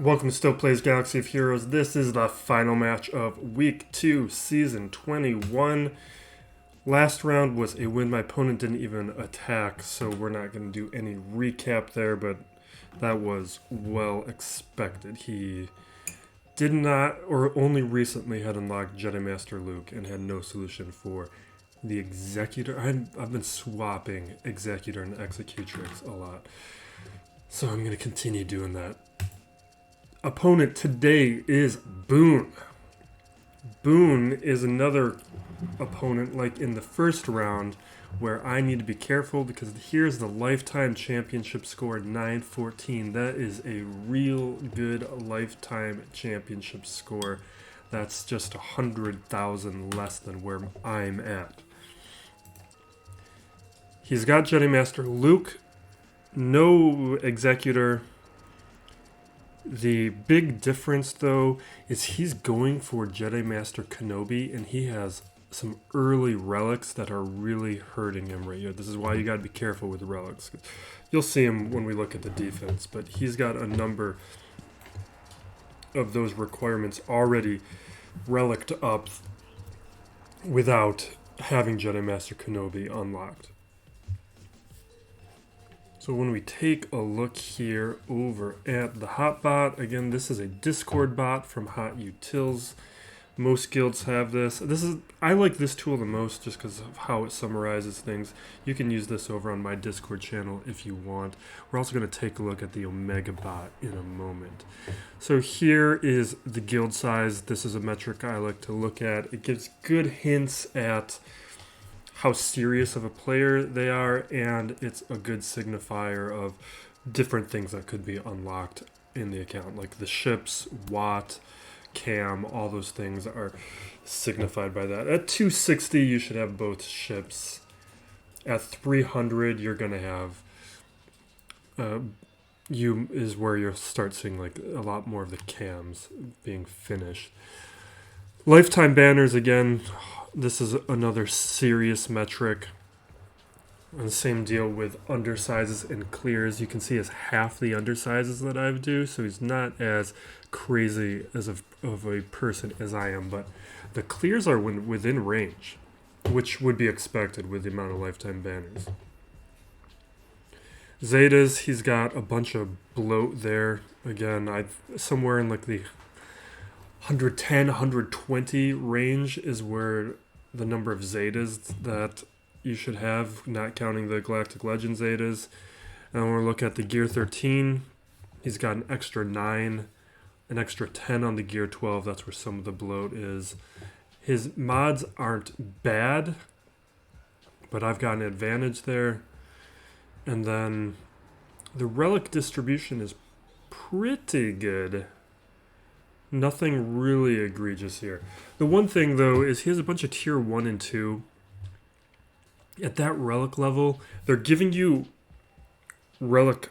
Welcome to Still Plays Galaxy of Heroes. This is the final match of Week 2, Season 21. Last round was a win. My opponent didn't even attack, so we're not going to do any recap there, but that was well expected. He did not, or only recently had unlocked Jedi Master Luke and had no solution for the Executor. I've been swapping Executor and Executrix a lot, so I'm going to continue doing that. Opponent today is Boone. Boone is another opponent like in the first round where I need to be careful because here's the lifetime championship score, 914. That is a real good lifetime championship score. That's just 100,000 less than where I'm at. He's got Jedi Master Luke, no Executor. The big difference, though, is he's going for Jedi Master Kenobi, and he has some early relics that are really hurting him right here. This is why you got to be careful with relics. You'll see him when we look at the defense, but he's got a number of those requirements already reliced up without having Jedi Master Kenobi unlocked. So when we take a look here over at the Hotbot, again, this is a Discord bot from Hot Utils. Most guilds have this. I like this tool the most just because of how it summarizes things. You can use this over on my Discord channel if you want. We're also going to take a look at the Omega bot in a moment. So here is the guild size. This is a metric I like to look at. It gives good hints at how serious of a player they are, and it's a good signifier of different things that could be unlocked in the account, like the ships, Watt, Cam, all those things are signified by that. At 260, you should have both ships. At 300, you're going to have is where you'll start seeing like a lot more of the cams being finished. Lifetime banners, again, this is another serious metric. And the same deal with undersizes and clears. You can see it's half the undersizes that I do, so he's not as crazy as of a person as I am, but the clears are within range, which would be expected with the amount of lifetime banners. Zetas, he's got a bunch of bloat there. Again, somewhere in like the 110, 120 range is where the number of Zetas that you should have, not counting the Galactic Legend Zetas. And when we look at the Gear 13, he's got an extra 9, an extra 10 on the Gear 12. That's where some of the bloat is. His mods aren't bad, but I've got an advantage there. And then the relic distribution is pretty good. Nothing really egregious here. The one thing, though, is he has a bunch of tier 1 and 2. At that relic level, they're giving you relic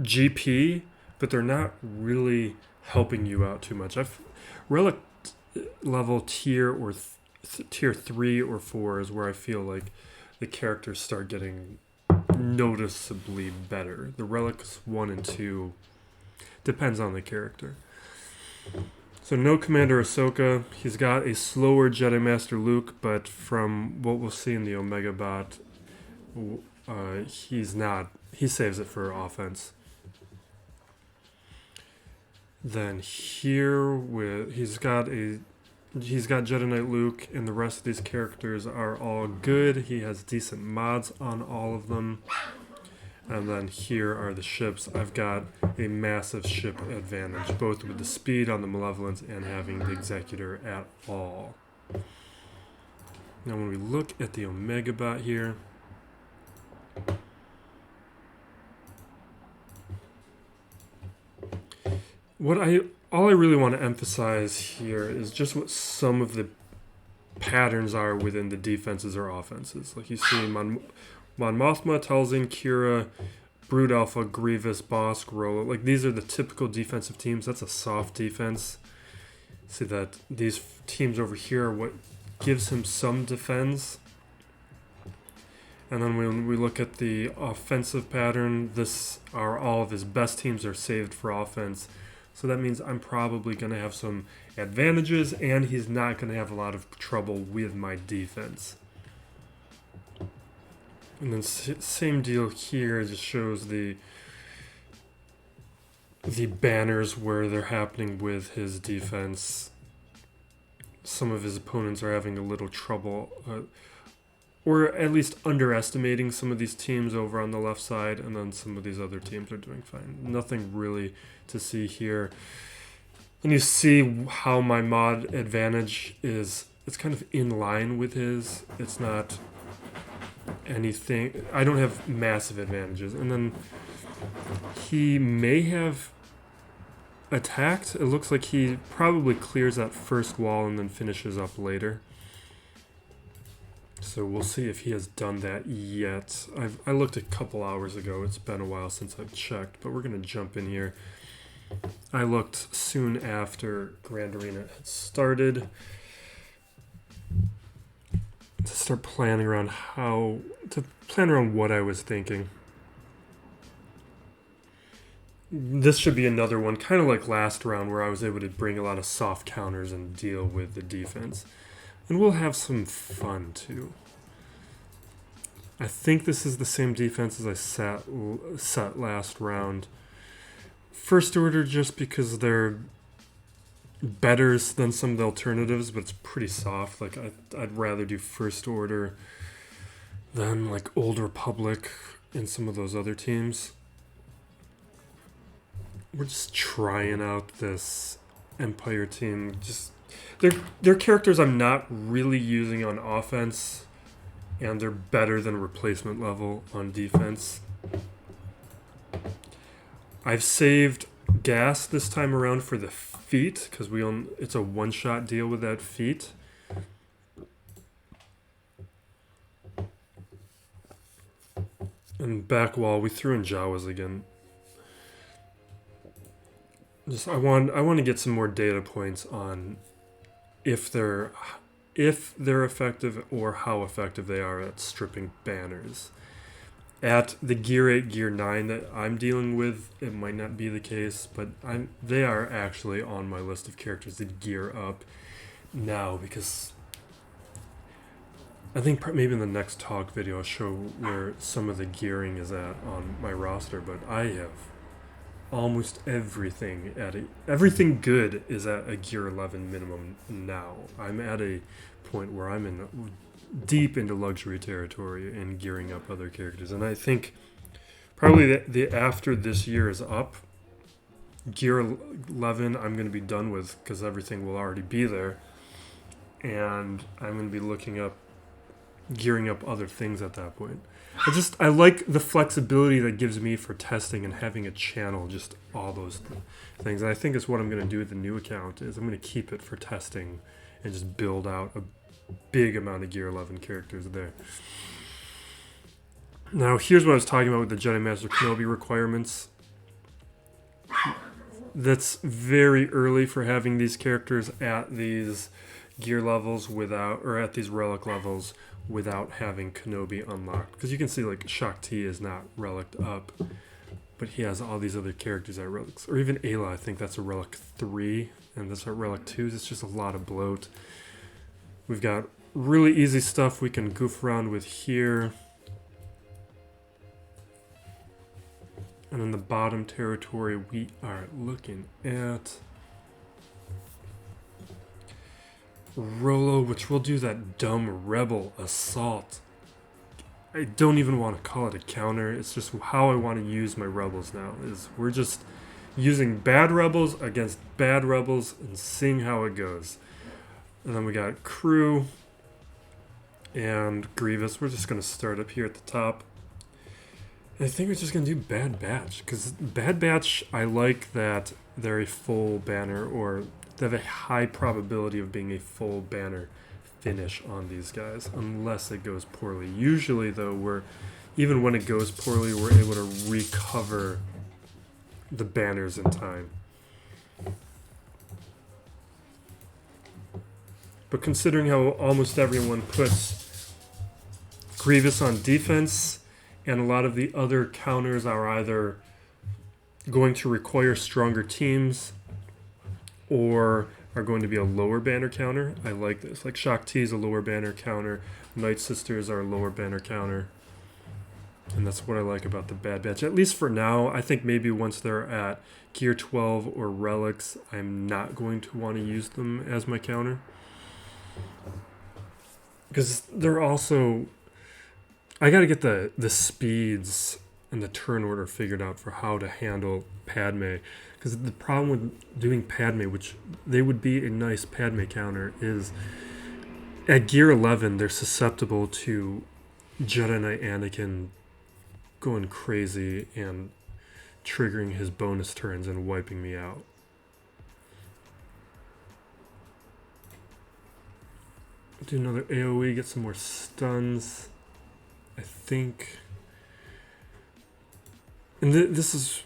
GP, but they're not really helping you out too much. Relic level tier or tier 3 or 4 is where I feel like the characters start getting noticeably better. The relics 1 and 2 depends on the character. So no Commander Ahsoka. He's got a slower Jedi Master Luke, but from what we'll see in the Omega bot, he's not. He saves it for offense. Then here he's got Jedi Knight Luke, and the rest of these characters are all good. He has decent mods on all of them. And then here are the ships. I've got a massive ship advantage, both with the speed on the Malevolence and having the Executor at all. Now when we look at the Omega bot here, all I really want to emphasize here is just what some of the patterns are within the defenses or offenses. Like you see Mon Mothma, Talzin, Kira, Brood Alpha, Grievous, Bosk, Rolo. Like these are the typical defensive teams. That's a soft defense. See that these teams over here are what gives him some defense. And then when we look at the offensive pattern, all of his best teams are saved for offense. So that means I'm probably going to have some advantages, and he's not going to have a lot of trouble with my defense. And then same deal here, just shows the banners where they're happening with his defense. Some of his opponents are having a little trouble, or at least underestimating some of these teams over on the left side, and then some of these other teams are doing fine. Nothing really to see here. And you see how my mod advantage is, it's kind of in line with his. It's not anything, I don't have massive advantages. And then he may have attacked. It looks like he probably clears that first wall and then finishes up later. So we'll see if he has done that yet. I looked a couple hours ago. It's been a while since I've checked, but we're going to jump in here. I looked soon after Grand Arena had started to start planning around what I was thinking. This should be another one, kind of like last round, where I was able to bring a lot of soft counters and deal with the defense. And we'll have some fun, too. I think this is the same defense as I set last round. First order, just because they're better than some of the alternatives, but it's pretty soft. Like, I'd rather do first order than, like, Old Republic and some of those other teams. We're just trying out this Empire team. Just they're characters I'm not really using on offense, and they're better than replacement level on defense. I've saved gas this time around for the feat, because it's a one-shot deal with that feat. And back wall, we threw in Jawas again. I want to get some more data points on if they're effective or how effective they are at stripping banners. At the Gear 8, Gear 9 that I'm dealing with, it might not be the case, but they are actually on my list of characters to gear up now, because I think maybe in the next talk video I'll show where some of the gearing is at on my roster, but I have almost everything everything good is at a Gear 11 minimum now. I'm at a point where I'm deep into luxury territory and gearing up other characters, and I think probably the after this year is up, Gear 11 I'm going to be done with, because everything will already be there, and I'm going to be gearing up other things at that point. I like the flexibility that gives me for testing and having a channel, just all those things. And I think it's what I'm going to do with the new account, is I'm going to keep it for testing and just build out a big amount of Gear 11 characters there. Now, here's what I was talking about with the Jedi Master Kenobi requirements. That's very early for having these characters at these gear levels at these relic levels without having Kenobi unlocked. Because you can see, like, Shaak T is not relicked up, but he has all these other characters at relics. Or even Ayla, I think that's a relic 3, and that's a relic 2. It's just a lot of bloat. We've got really easy stuff we can goof around with here. And in the bottom territory, we are looking at Rolo, which will do that dumb rebel assault. I don't even want to call it a counter. It's just how I want to use my rebels now. We're just using bad rebels against bad rebels and seeing how it goes. And then we got Crew and Grievous. We're just going to start up here at the top. And I think we're just going to do Bad Batch, because Bad Batch, I like that they're a full banner, or they have a high probability of being a full banner finish on these guys, unless it goes poorly. Usually, though, even when it goes poorly, we're able to recover the banners in time. But considering how almost everyone puts Grievous on defense, and a lot of the other counters are either going to require stronger teams or are going to be a lower banner counter. I like this. Like Shaak T is a lower banner counter. Night Sisters are a lower banner counter. And that's what I like about the Bad Batch. At least for now, I think maybe once they're at Gear 12 or Relics, I'm not going to want to use them as my counter. Because they're also... I got to get the speeds and the turn order figured out for how to handle Padme. Because the problem with doing Padme, which they would be a nice Padme counter, is at Gear 11, they're susceptible to Jedi Knight Anakin going crazy and triggering his bonus turns and wiping me out. Do another AoE, get some more stuns. I think... And this is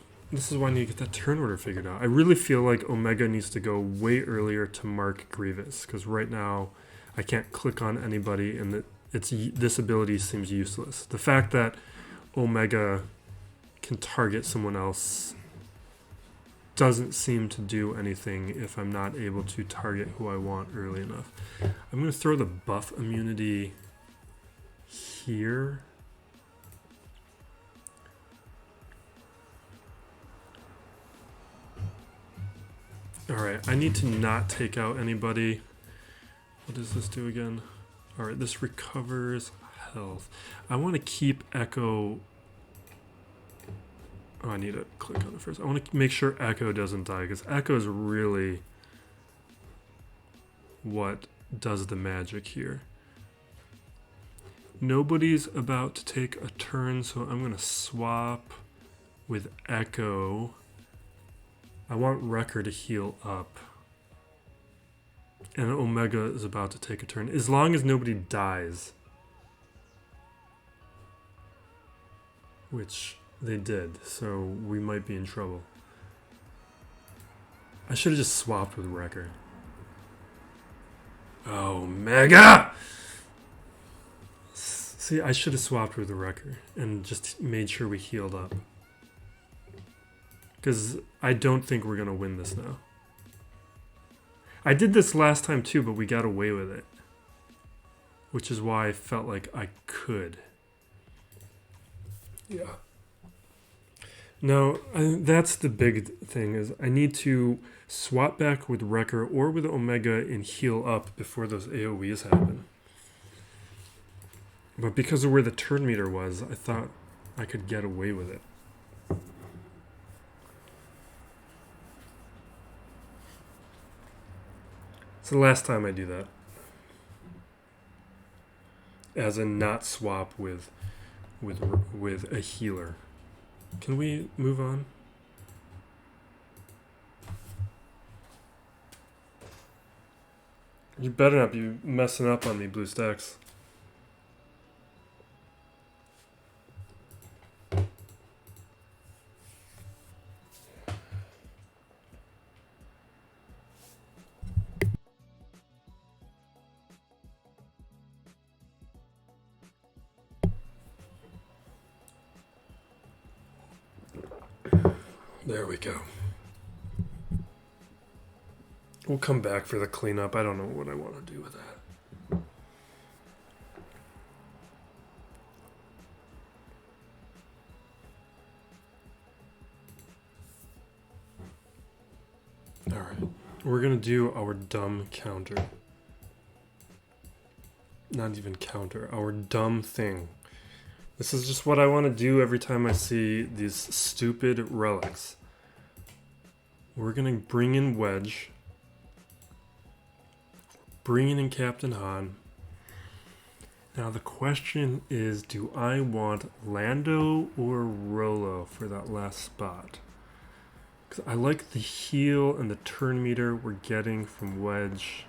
why I need to get that turn order figured out. I really feel like Omega needs to go way earlier to mark Grievous, because right now I can't click on anybody and this ability seems useless. The fact that Omega can target someone else doesn't seem to do anything if I'm not able to target who I want early enough. I'm going to throw the buff immunity here. Alright, I need to not take out anybody. What does this do again? Alright, this recovers health. I want to keep Echo... Oh, I need to click on it first. I want to make sure Echo doesn't die, because Echo is really what does the magic here. Nobody's about to take a turn, so I'm going to swap with Echo. I want Wrecker to heal up. And Omega is about to take a turn. As long as nobody dies. Which they did, so we might be in trouble. I should have just swapped with Wrecker. Omega! See, I should have swapped with the Wrecker and just made sure we healed up. Because I don't think we're going to win this now. I did this last time too, but we got away with it. Which is why I felt like I could. Yeah. No, that's the big thing, is I need to swap back with Wrecker or with Omega and heal up before those AoEs happen. But because of where the turn meter was, I thought I could get away with it. It's the last time I do that. As in not swap with a healer. Can we move on? You better not be messing up on me, BLUESTACKS. There we go. We'll come back for the cleanup. I don't know what I want to do with that. Alright. We're going to do our dumb counter. Not even counter. Our dumb thing. This is just what I want to do every time I see these stupid relics. We're going to bring in Wedge. Bringing in Captain Han. Now the question is, do I want Lando or Rolo for that last spot? Because I like the heal and the turn meter we're getting from Wedge.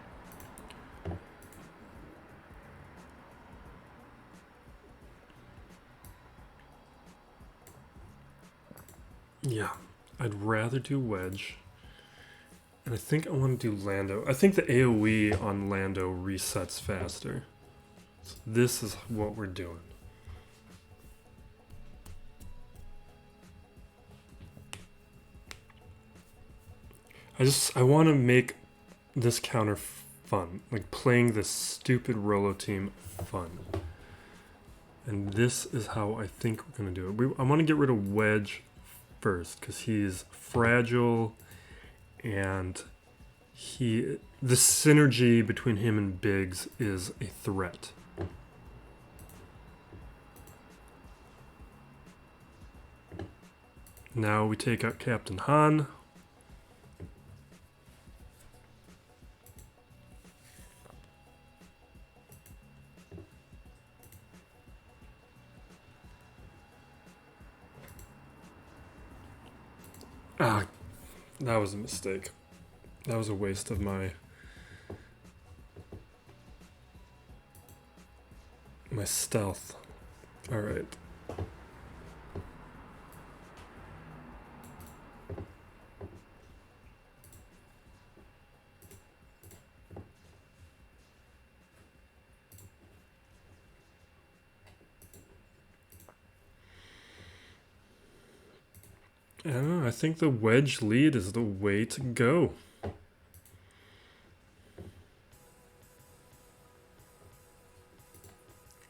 Yeah, I'd rather do Wedge. And I think I want to do Lando. I think the AoE on Lando resets faster. So this is what we're doing. I want to make this counter fun. Like playing this stupid Rolo team fun. And this is how I think we're going to do it. I want to get rid of Wedge first because he's fragile and the synergy between him and Biggs is a threat. Now we take out Captain Han. Ah, that was a mistake. That was a waste of my stealth. All right. I don't know, I think the wedge lead is the way to go.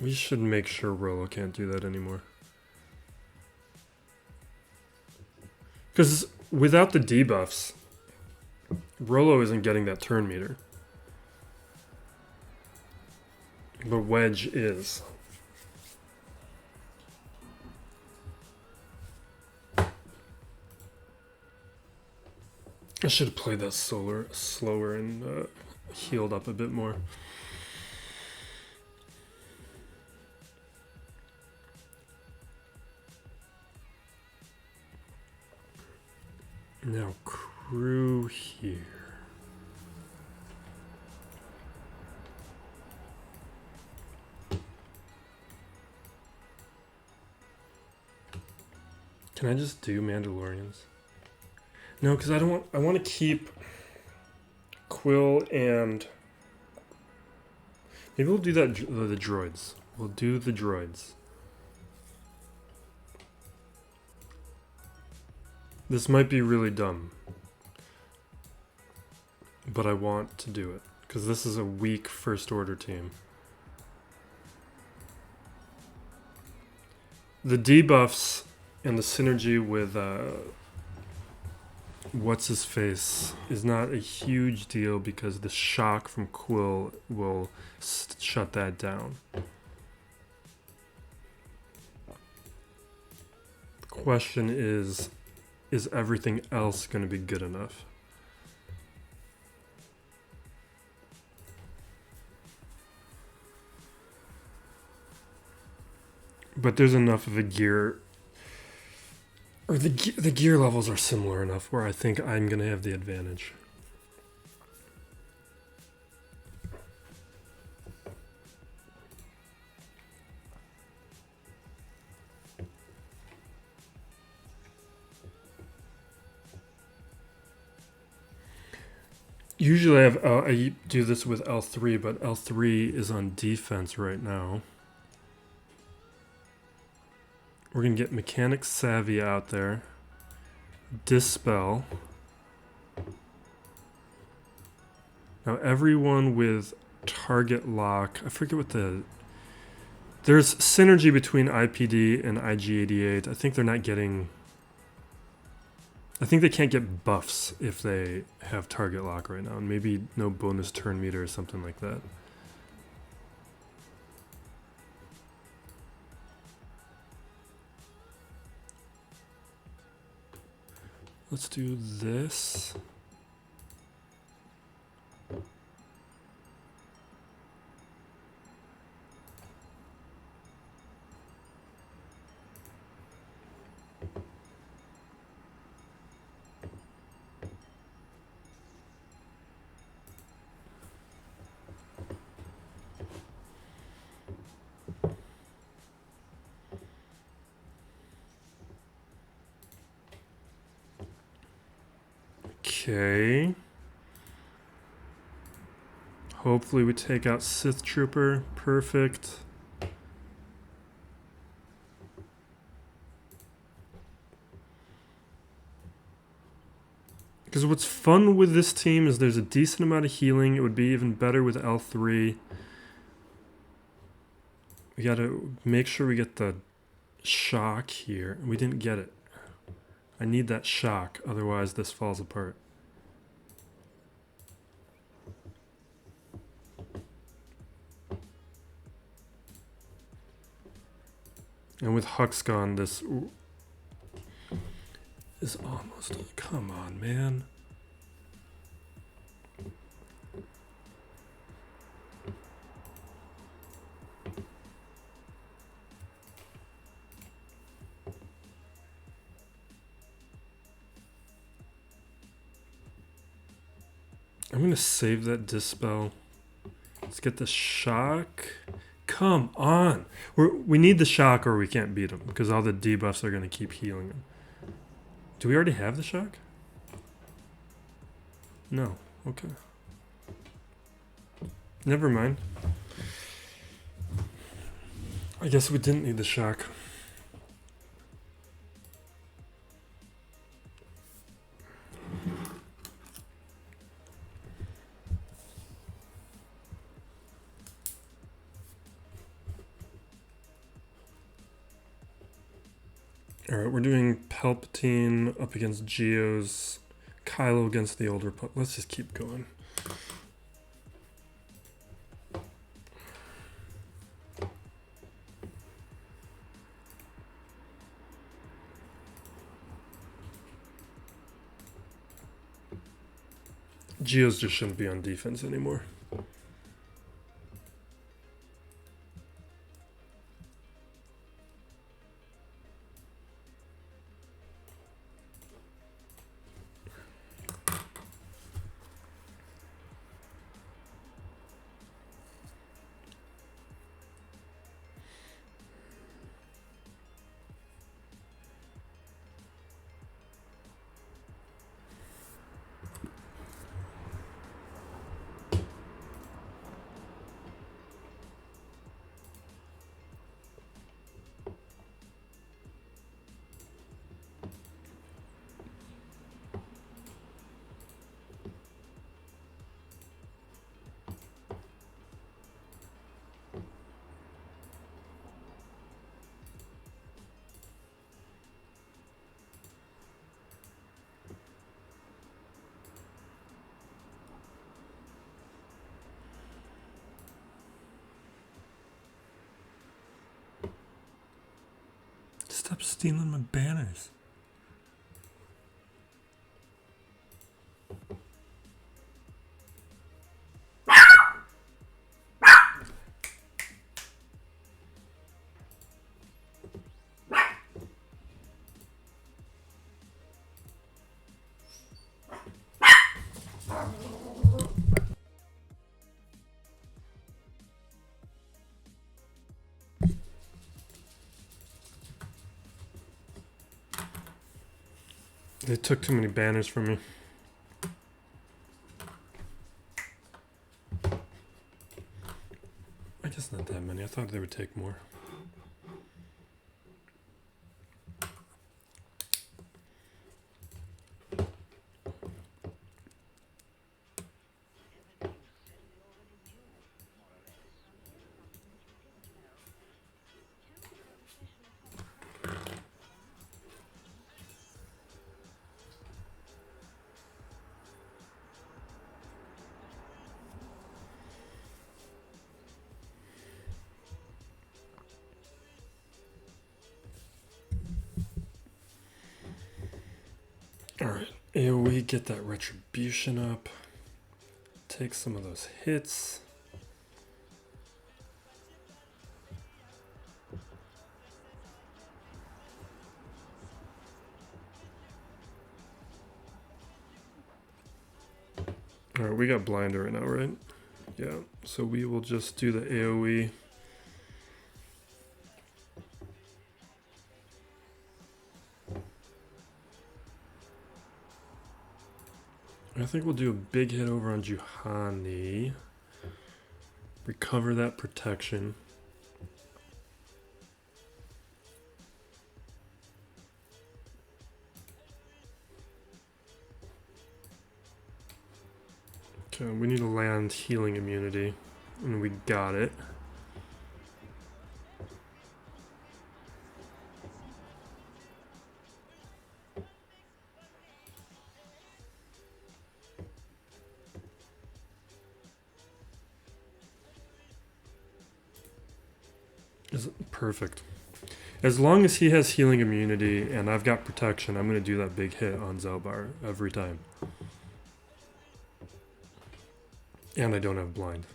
We should make sure Rolo can't do that anymore. Because without the debuffs, Rolo isn't getting that turn meter. But Wedge is. I should have played that slower and healed up a bit more. Now crew here. Can I just do Mandalorians? No, because I want to keep Quill and maybe we'll do that the droids. We'll do the droids. This might be really dumb, but I want to do it because this is a weak first order team. The debuffs and the synergy with what's his face is not a huge deal because the Shaak from Quill will shut that down. The question is everything else going to be good enough? But there's enough of a gear, or the gear levels are similar enough where I think I'm going to have the advantage. Usually I do this with L3, but L3 is on defense right now. We're going to get Mechanic Savvy out there. Dispel. Now everyone with target lock, I forget what there's synergy between IPD and IG88. I think they're not getting, I think they can't get buffs if they have target lock right now, and maybe no bonus turn meter or something like that. Let's do this. Okay. Hopefully we take out Sith Trooper. Perfect. Because what's fun with this team is there's a decent amount of healing. It would be even better with L3. We gotta make sure we get the Shaak here. We didn't get it. I need that Shaak, otherwise this falls apart. And with Hux gone, this is almost... Come on, man. I'm going to save that Dispel. Let's get the Shaak. Come on. We need the Shaak or we can't beat him because all the debuffs are going to keep healing him. Do we already have the Shaak? No. Okay. Never mind. I guess we didn't need the Shaak. Alright, we're doing Palpatine up against Geos, Kylo against the older pup. Let's just keep going. Geos just shouldn't be on defense anymore. Stop stealing my banners. They took too many banners from me. I guess not that many. I thought they would take more. Alright, AoE, get that retribution up. Take some of those hits. Alright, we got blinder right now, right? Yeah, so we will just do the AoE. I think we'll do a big hit over on Juhani. Recover that protection. Okay, we need to land healing immunity, and we got it. Is perfect. As long as he has healing immunity and I've got protection, I'm going to do that big hit on Zelbar every time. And I don't have blind.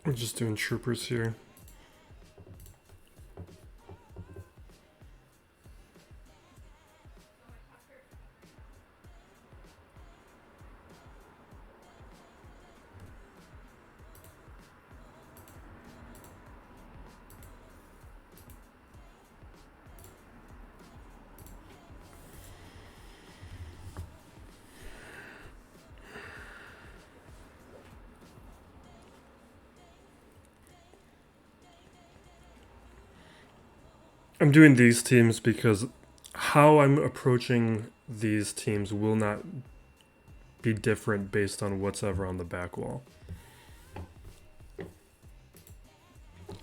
We're just doing troopers here. I'm doing these teams because how I'm approaching these teams will not be different based on what's ever on the back wall.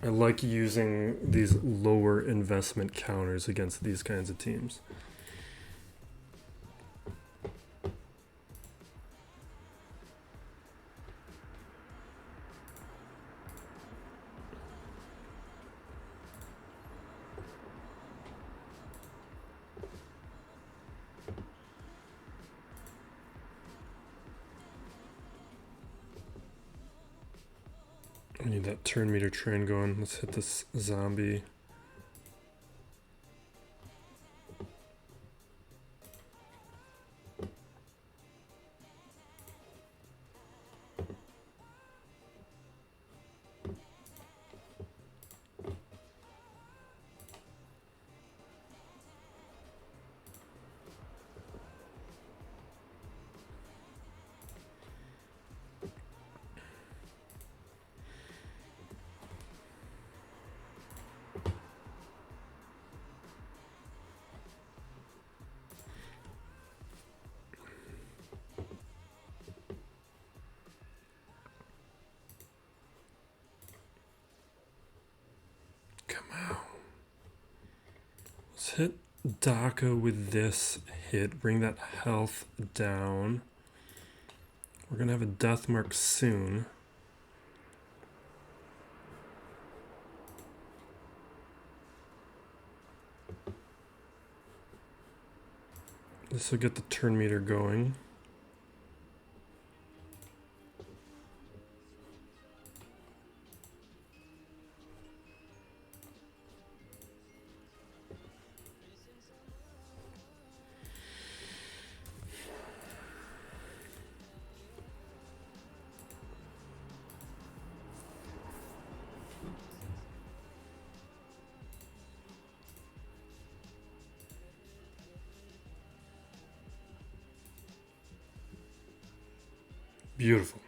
I like using these lower investment counters against these kinds of teams. I need that turn meter train going. Let's hit this zombie. Let's hit Daka with this hit. Bring that health down. We're going to have a death mark soon. This will get the turn meter going. Beautiful.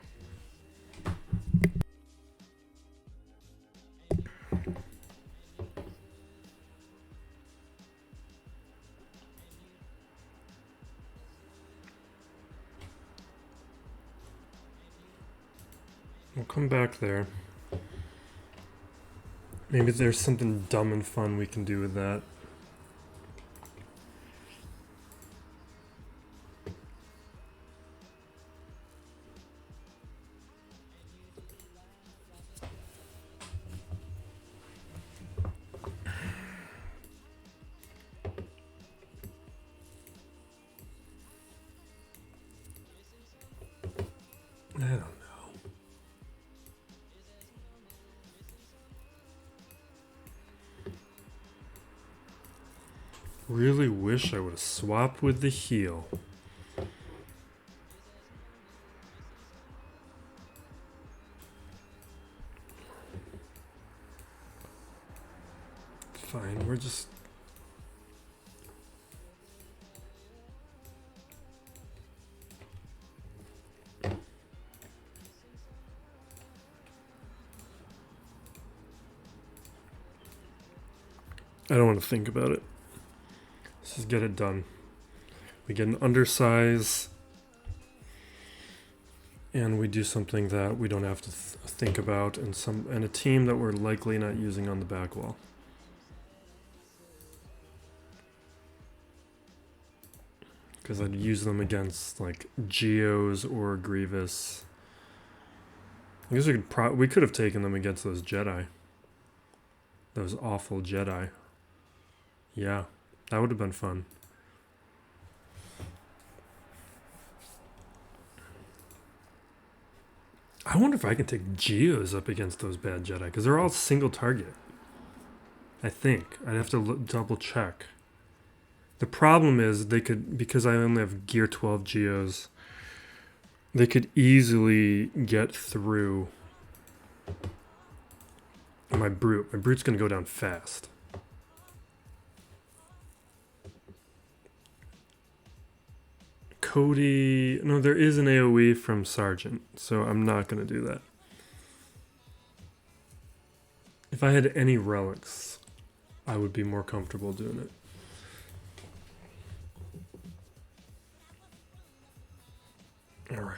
We'll come back there. Maybe there's something dumb and fun we can do with that. I don't know. really wish I would have swapped with the heal. Fine, we're just... I don't want to think about it. Let's just get it done. We get an undersize, and we do something that we don't have to think about, and a team that we're likely not using on the back wall. Because I'd use them against like Geos or Grievous. I guess we could have taken them against those Jedi. Those awful Jedi. Yeah, that would have been fun. I wonder if I can take Geos up against those bad Jedi, because they're all single target. I think. I'd have to double check. The problem is they could, because I only have Gear 12 Geos, they could easily get through my Brute. My Brute's going to go down fast. Cody... No, there is an AoE from Sergeant, so I'm not going to do that. If I had any relics, I would be more comfortable doing it. All right.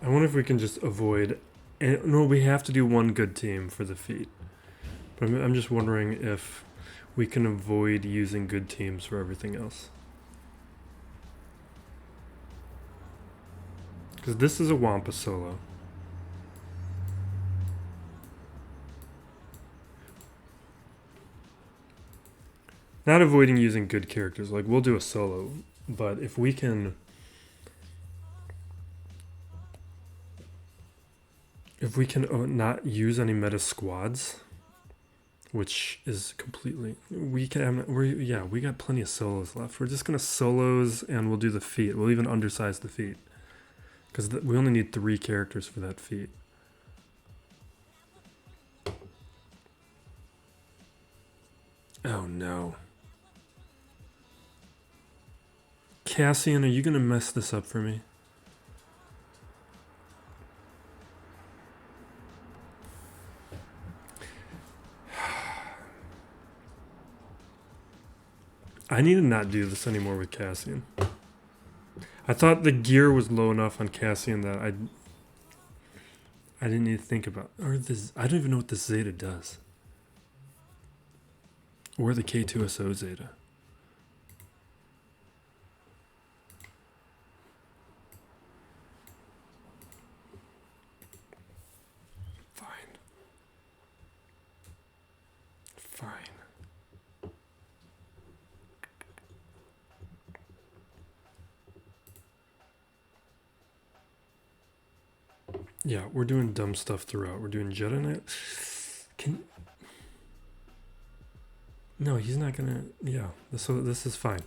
I wonder if we can just avoid... No, we have to do one good team for the feat. But I'm just wondering if we can avoid using good teams for everything else. Because this is a Wampa Solo. Not avoiding using good characters. Like, we'll do a solo. But if we can... If we can not use any meta squads, which is completely... We got plenty of solos left. We're just going to solos and we'll do the feat. We'll even undersize the feat. Because we only need 3 characters for that feat. Oh no. Cassian, are you going to mess this up for me? I need to not do this anymore with Cassian. I thought the gear was low enough on Cassian that I didn't need to think about. Or this, I don't even know what this Zeta does. Or the K2SO Zeta. Fine. Fine. Yeah, we're doing dumb stuff throughout. We're doing Jedi Knight. No, he's not gonna... Yeah, so this is fine.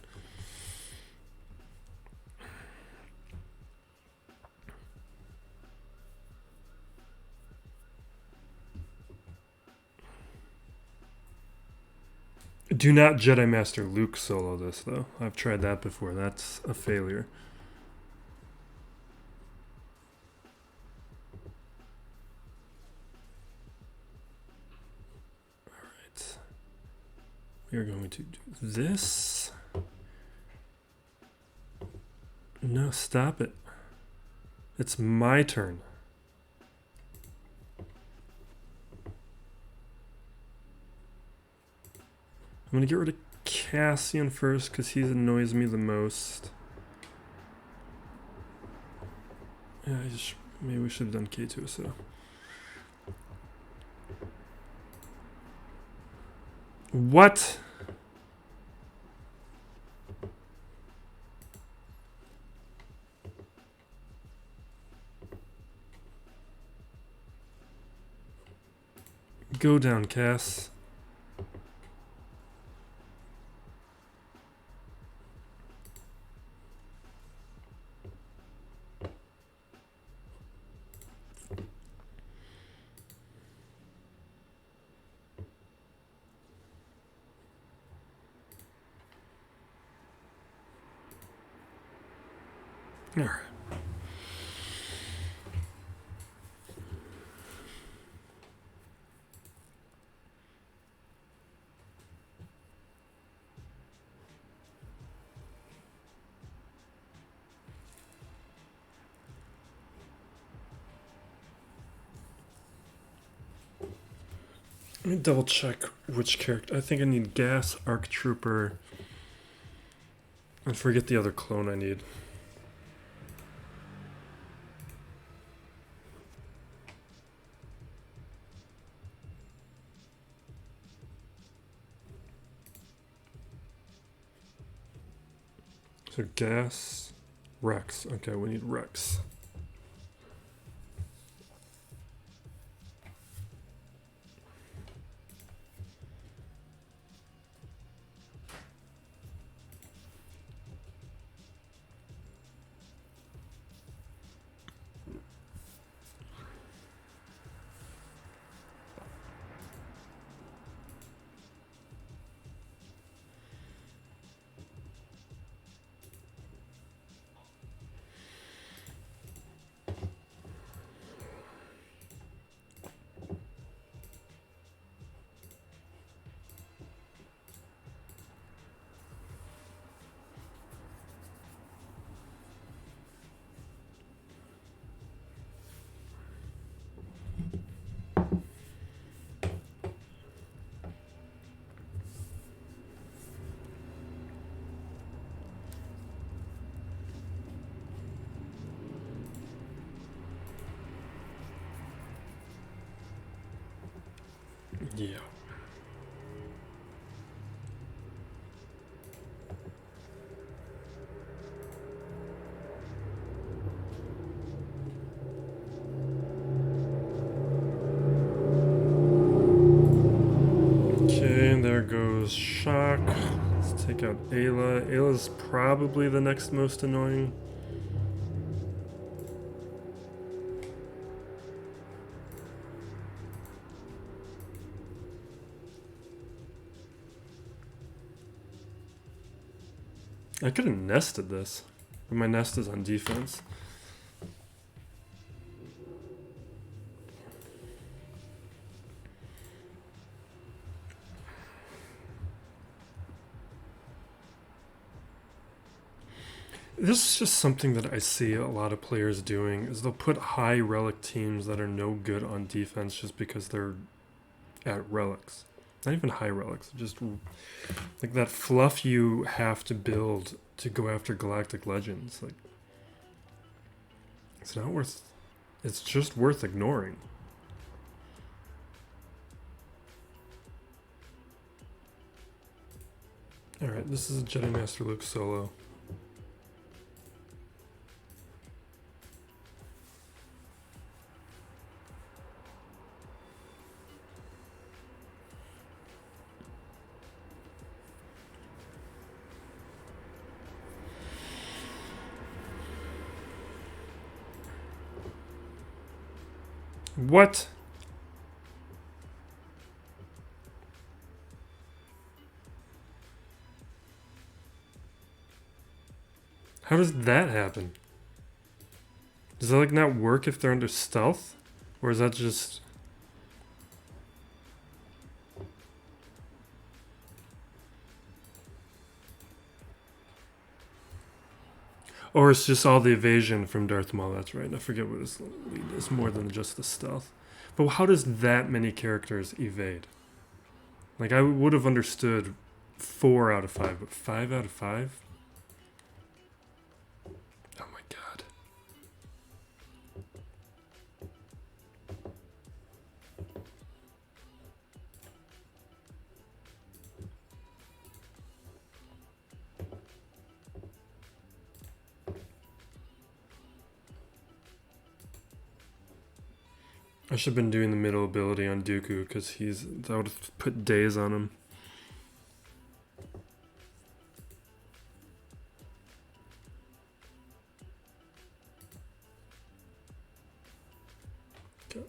Do not Jedi Master Luke solo this, though. I've tried that before. That's a failure. We are going to do this. No, stop it. It's my turn. I'm going to get rid of Cassian first because he annoys me the most. Yeah, maybe we should have done K2SO. What? Go down, Cass. All right. Let me double check which character. I think I need Gas, Arc Trooper, and forget the other clone I need. So Gas, Rex. Okay, we need Rex. Yeah. Okay, and there goes Shaak. Let's take out Ayla. Ayla's probably the next most annoying. I could have nested this, but my nest is on defense. This is just something that I see a lot of players doing, is they'll put high relic teams that are no good on defense just because they're at relics. Not even high relics, just like that fluff you have to build to go after Galactic Legends. Like, it's not worth, it's just worth ignoring. Alright, this is a Jedi Master Luke solo. What? How does that happen? Does that like not work if they're under stealth? Or is that just... Or it's just all the evasion from Darth Maul, that's right. I forget what his lead is, more than just the stealth. But how does that many characters evade? Like, I would have understood 4 out of 5, but 5 out of 5? Oh my god. I should have been doing the middle ability on Dooku because that would have put days on him. Okay.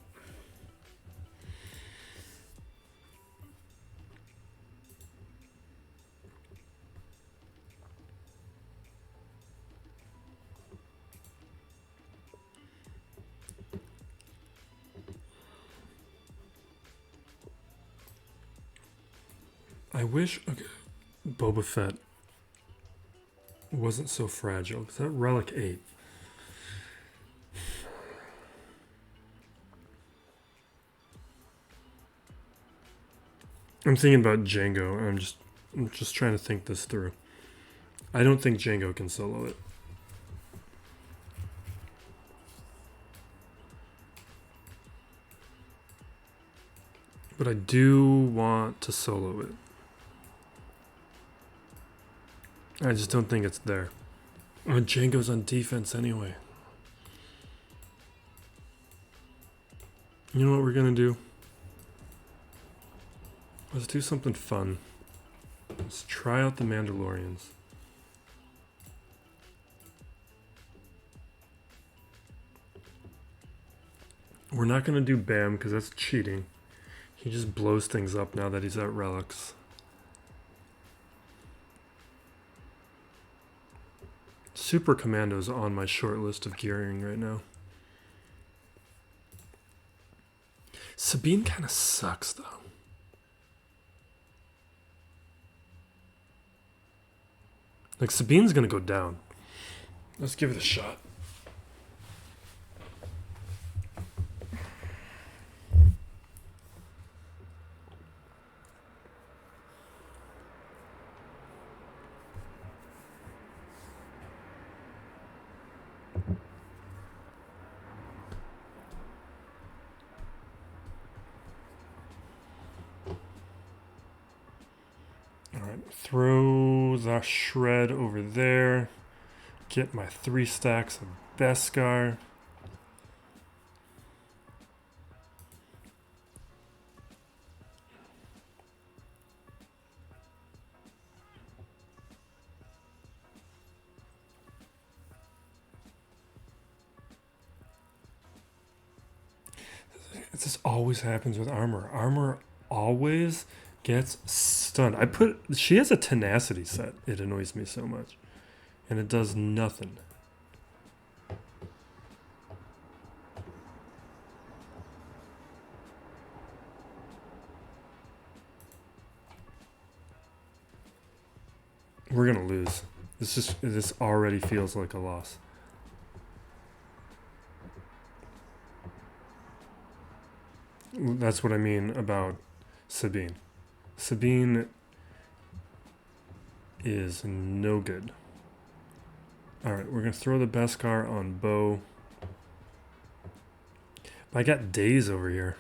I wish Boba Fett wasn't so fragile. Because that Relic 8. I'm thinking about Jango. I'm just trying to think this through. I don't think Jango can solo it. But I do want to solo it. I just don't think it's there. Oh, Jango's on defense anyway. You know what we're gonna do? Let's do something fun. Let's try out the Mandalorians. We're not gonna do Bam because that's cheating. He just blows things up now that he's at Relics. Super Commando's on my short list of gearing right now. Sabine kind of sucks though. Like Sabine's gonna go down. Let's give it a shot. Throw the shred over there. Get my 3 stacks of Beskar. This always happens with armor. Armor always gets stunned. She has a tenacity set. It annoys me so much. And it does nothing. We're gonna lose. This already feels like a loss. That's what I mean about Sabine. Sabine is no good. Alright, we're going to throw the Beskar on Bo. But I got Daze over here.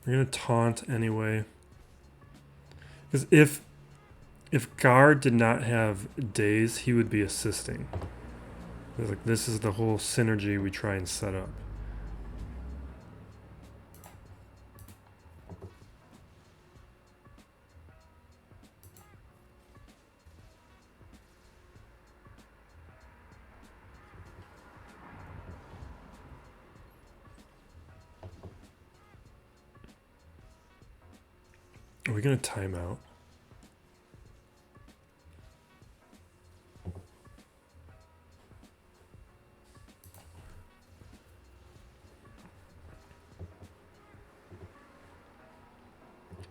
We're going to taunt anyway. Because if Guard did not have Daze, he would be assisting. Like, this is the whole synergy we try and set up. Are we going to time out?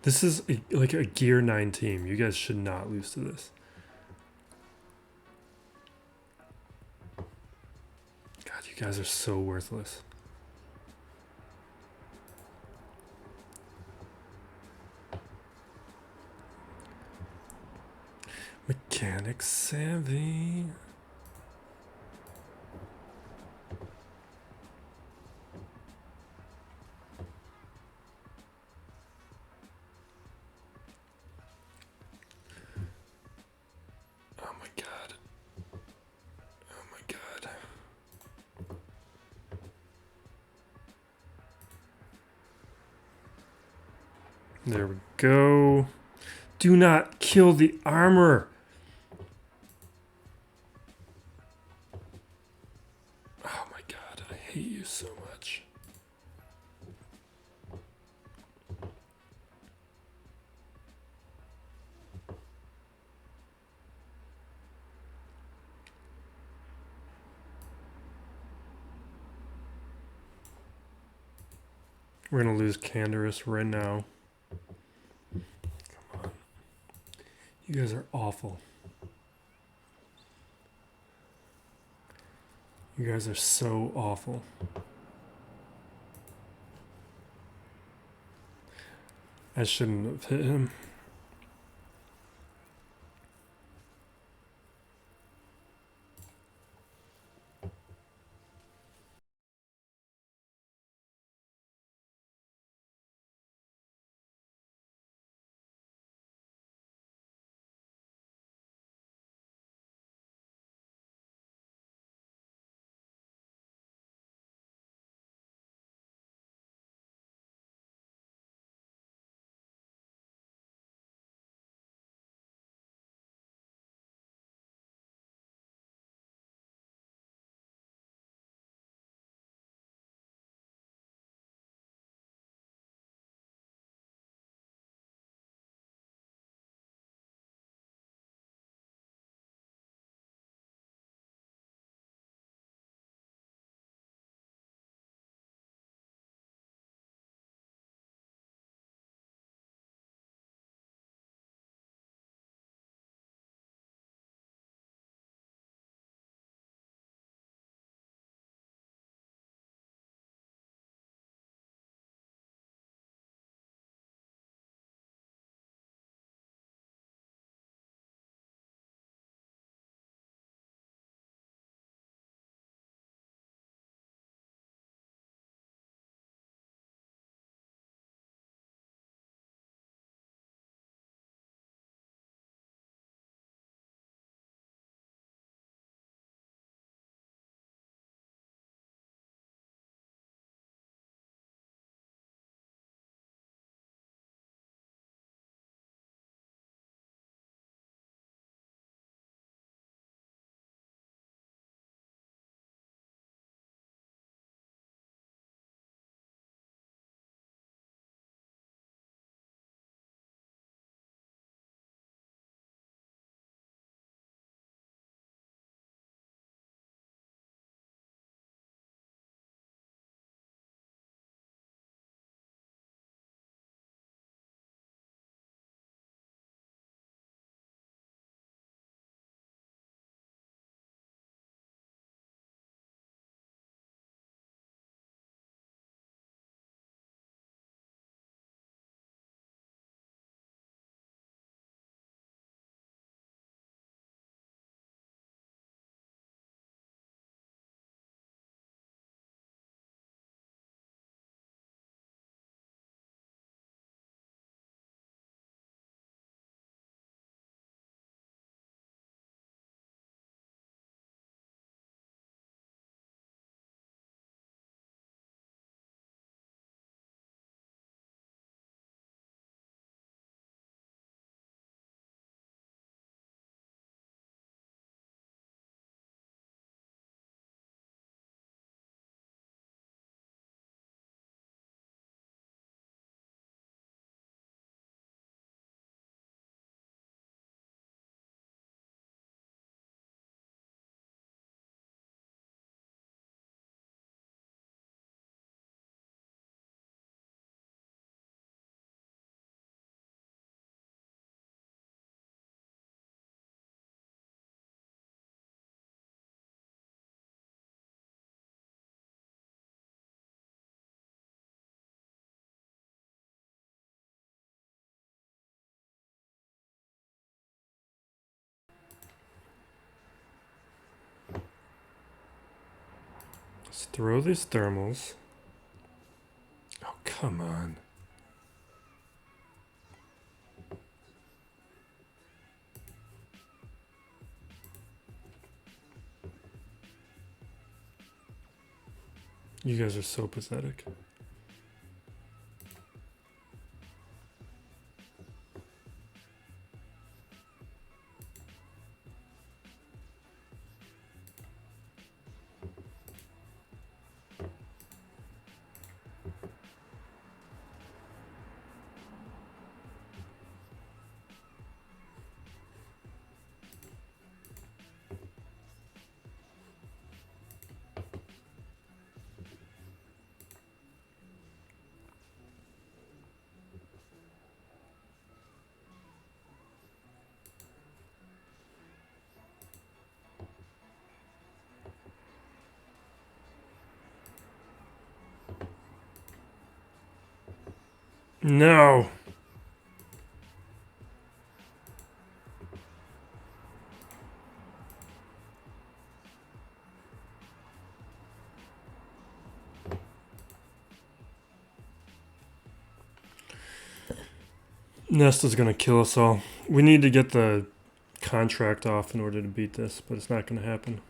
This is like a Gear 9 team. You guys should not lose to this. God, you guys are so worthless. Mechanic savvy. Oh my god. Oh my god. There we go. Do not kill the armor. Oh my god, I hate you so much. We're gonna lose Canderous right now. Come on. You guys are awful. You guys are so awful. I shouldn't have hit him. Let's throw these thermals. Oh, come on. You guys are so pathetic. No. Nesta's gonna kill us all. We need to get the contract off in order to beat this, but it's not gonna happen.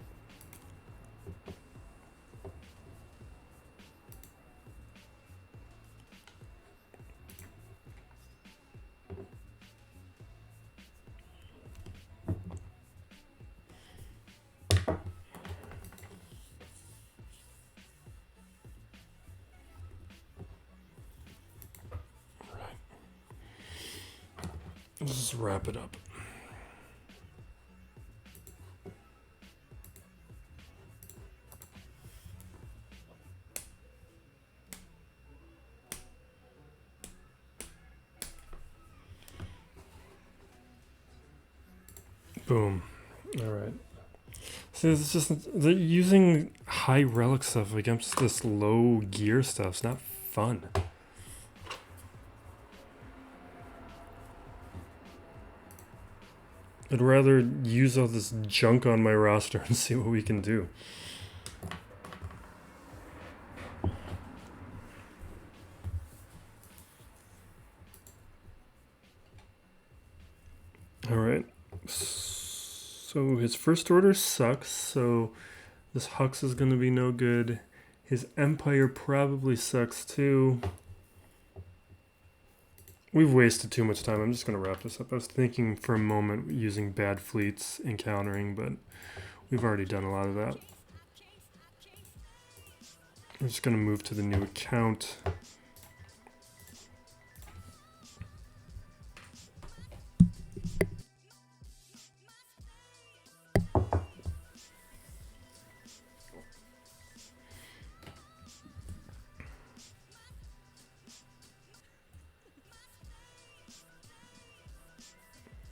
Let's just wrap it up. Boom. All right. See, it's just they're using high relic stuff against this low gear stuff. It's not fun. I'd rather use all this junk on my roster and see what we can do. All right. So his first order sucks, so this Hux is going to be no good. His Empire probably sucks too. We've wasted too much time. I'm just going to wrap this up. I was thinking for a moment using bad fleets and countering, but we've already done a lot of that. I'm just going to move to the new account.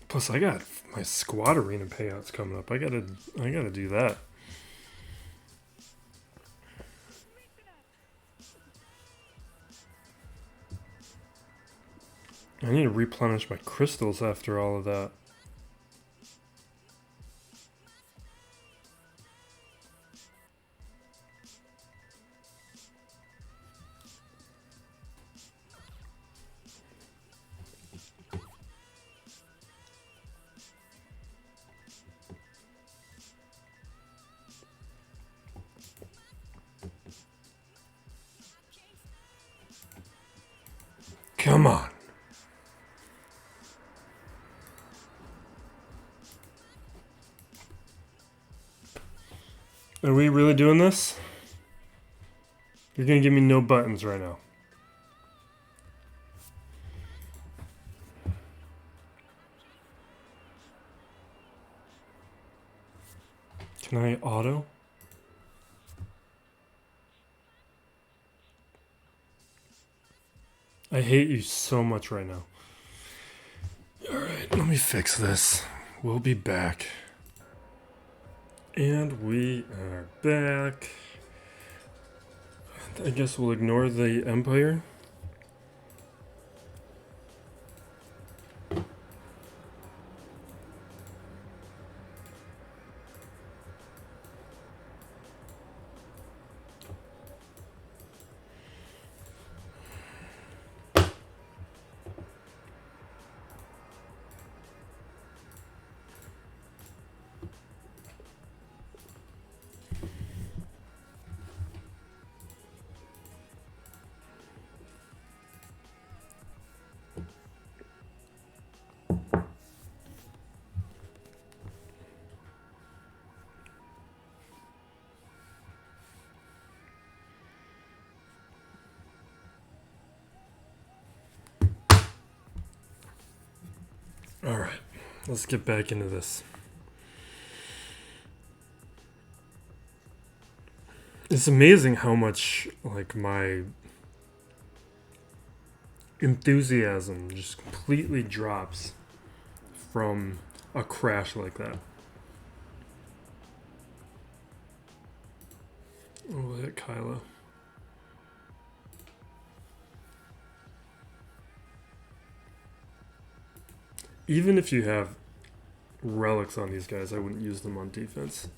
Plus, I got my squad arena payouts coming up. I gotta do that. I need to replenish my crystals after all of that. Come on. Are we really doing this? You're gonna give me no buttons right now. Can I auto? I hate you so much right now. Alright, let me fix this. We'll be back. And we are back. I guess we'll ignore the Empire. Alright, let's get back into this. It's amazing how much, like, my enthusiasm just completely drops from a crash like that. Oh, hit Kylo. Even if you have relics on these guys, I wouldn't use them on defense.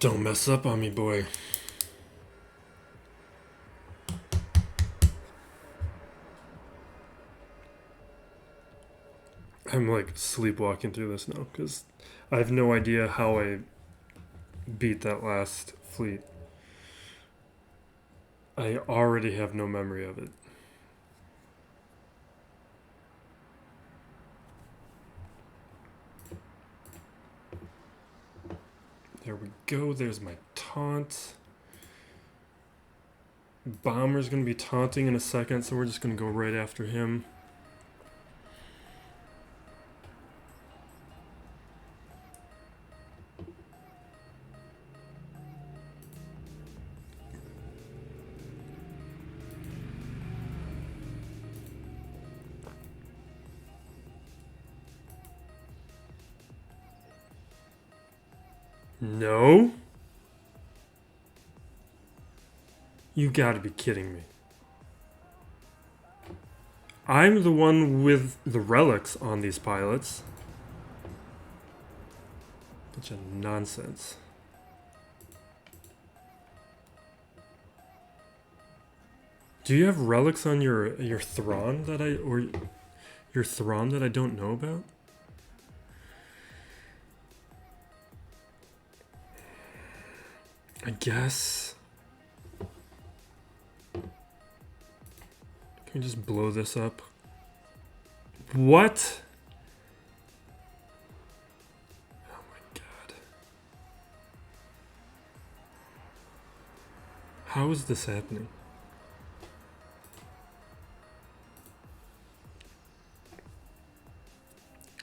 Don't mess up on me, boy. I'm like sleepwalking through this now because I have no idea how I beat that last fleet. I already have no memory of it. There we go. There's my taunt. Bomber's going to be taunting in a second, so we're just going to go right after him. No? You gotta be kidding me. I'm the one with the relics on these pilots. Bunch of nonsense. Do you have relics on your Thrawn that your Thrawn that I don't know about? I guess. Can we just blow this up? What? Oh my god. How is this happening?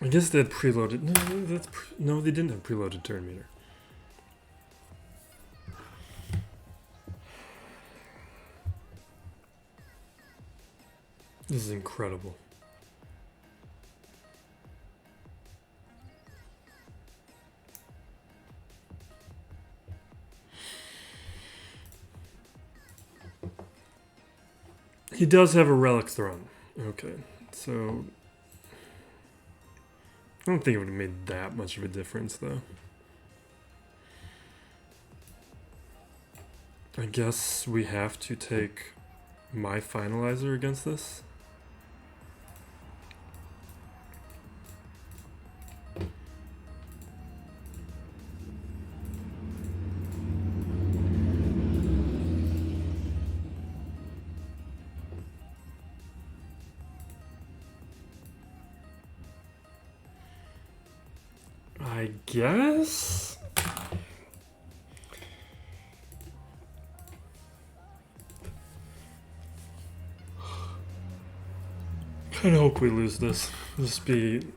I guess they had preloaded. No, no, they didn't have preloaded turn meter. This is incredible. He does have a relic throne. Okay, so I don't think it would have made that much of a difference, though. I guess we have to take my finalizer against this. I guess? I hope we lose this. This be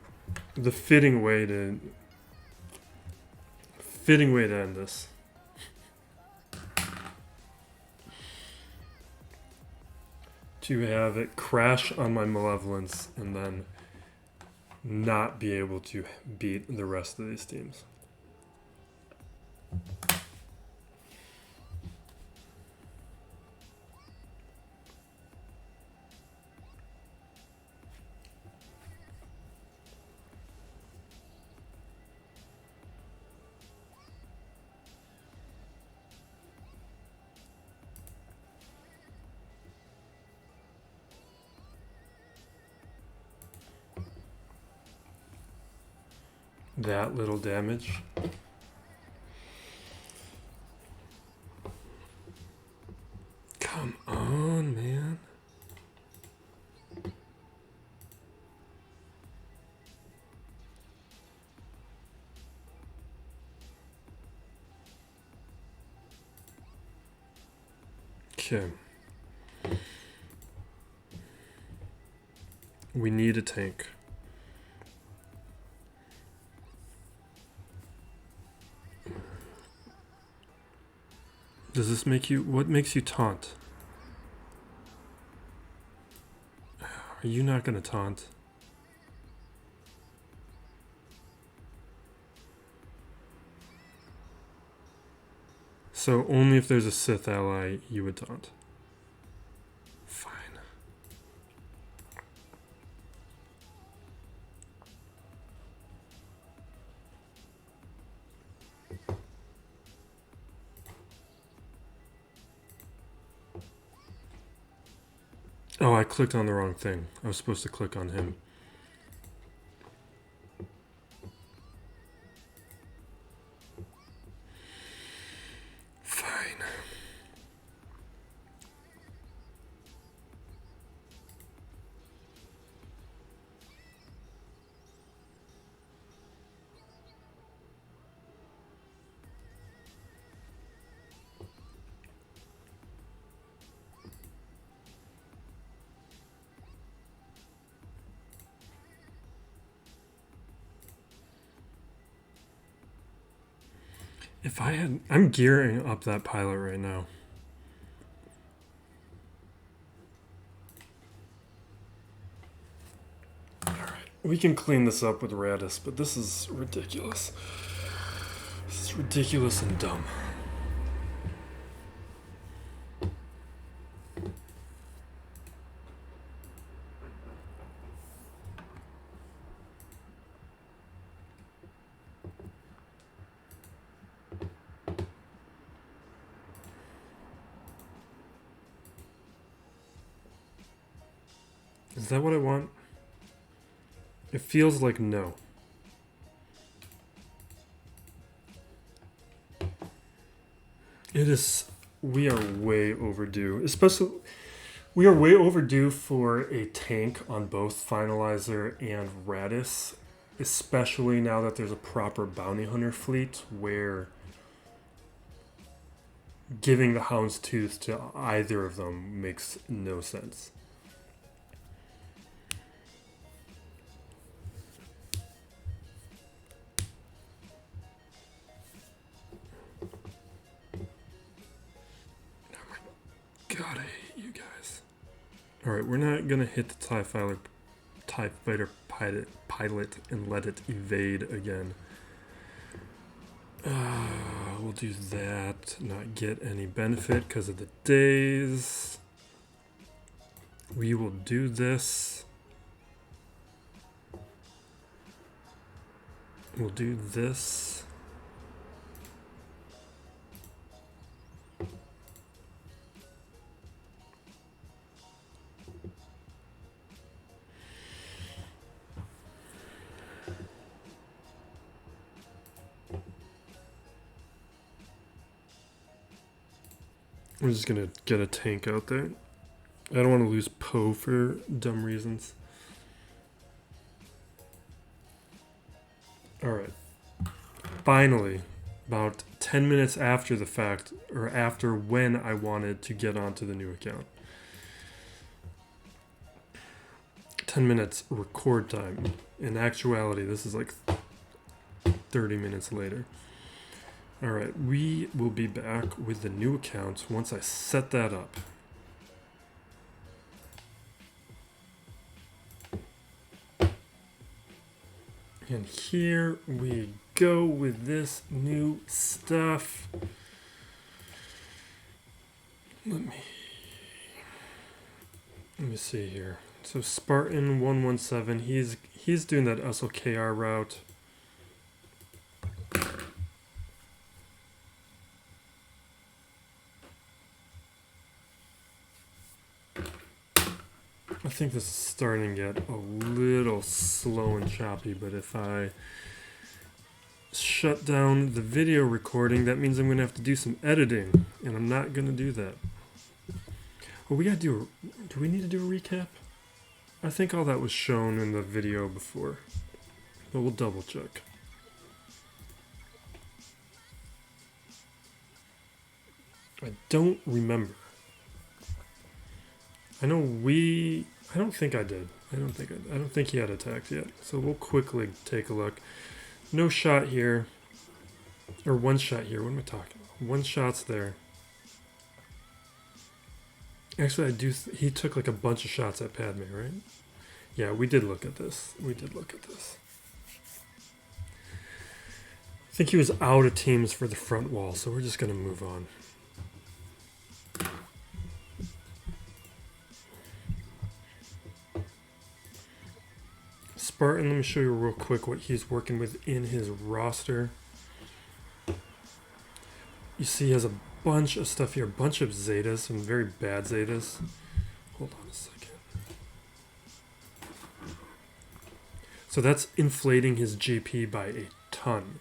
the fitting way to end this. To have it crash on my malevolence and then not be able to beat the rest of these teams. That little damage. Come on, man. Okay. We need a tank. Does this make you... What makes you taunt? Are you not going to taunt? So only if there's a Sith ally you would taunt. Fine. Oh, I clicked on the wrong thing. I was supposed to click on him. Fine. If I had... I'm gearing up that pilot right now. Alright. We can clean this up with Radis, but this is ridiculous. This is ridiculous and dumb. Is that what I want? It feels like no. It is... We are way overdue. Especially... We are way overdue for a tank on both Finalizer and Radis. Especially now that there's a proper bounty hunter fleet where giving the Houndstooth to either of them makes no sense. God, I hate you guys. Alright, we're not gonna hit the TIE Fighter pilot and let it evade again. We'll do that. Not get any benefit because of the days. We will do this. We'll do this. We're just gonna get a tank out there. I don't want to lose Poe for dumb reasons. Alright. Finally, about 10 minutes after the fact, or after when I wanted to get onto the new account. 10 minutes record time. In actuality, this is like 30 minutes later. Alright, we will be back with the new account once I set that up. And here we go with this new stuff. Let me see here. So Spartan 117, he's doing that SLKR route. I think this is starting to get a little slow and choppy, but if I shut down the video recording, that means I'm going to have to do some editing, and I'm not going to do that. Oh, we got to do we need to do a recap? I think all that was shown in the video before, but we'll double check. I don't remember. I know I don't think I did. I don't think he had attacked yet. So we'll quickly take a look. No shot here. Or one shot here. What am I talking about? One shot's there. Actually, he took like a bunch of shots at Padme, right? Yeah, we did look at this. I think he was out of teams for the front wall, so we're just going to move on. Spartan, let me show you real quick what he's working with in his roster. You see he has a bunch of stuff here, a bunch of Zetas, some very bad Zetas. Hold on a second. So that's inflating his GP by a ton.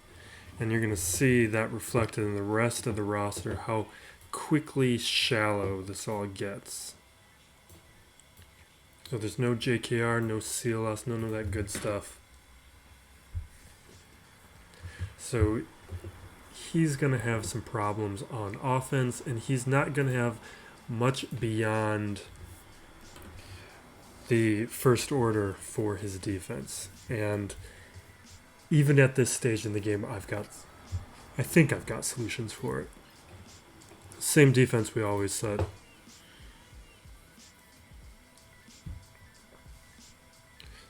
And you're going to see that reflected in the rest of the roster, how quickly shallow this all gets. So there's no JKR, no CLS, none of that good stuff. So he's going to have some problems on offense, and he's not going to have much beyond the first order for his defense. And even at this stage in the game, I think I've got solutions for it. Same defense we always said.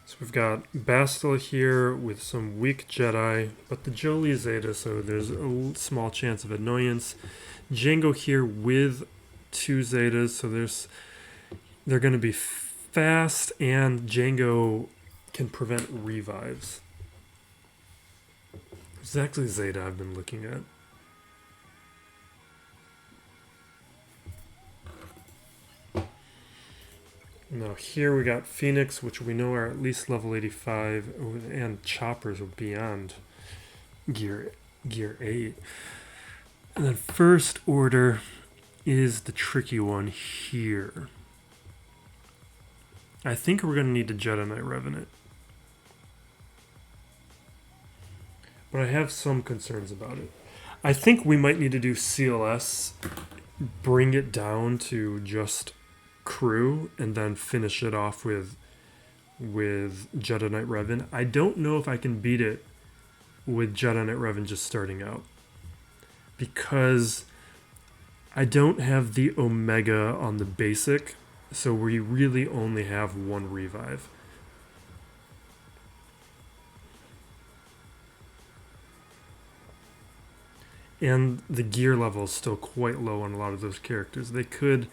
So we've got Bastila here with some weak Jedi, but the Jolie Zeta, so there's a small chance of annoyance. Jango here with 2 Zetas, so they're going to be fast, and Jango can prevent revives. Exactly Zeta I've been looking at. Now here we got Phoenix, which we know are at least level 85, and choppers are beyond gear 8. And then first order is the tricky one here. I think we're going to need to Jedi Knight Revenant. But I have some concerns about it. I think we might need to do CLS, bring it down to just crew, and then finish it off with Jedi Knight Revan. I don't know if I can beat it with Jedi Knight Revan just starting out, because I don't have the Omega on the basic, so we really only have 1 revive. And the gear level is still quite low on a lot of those characters. They could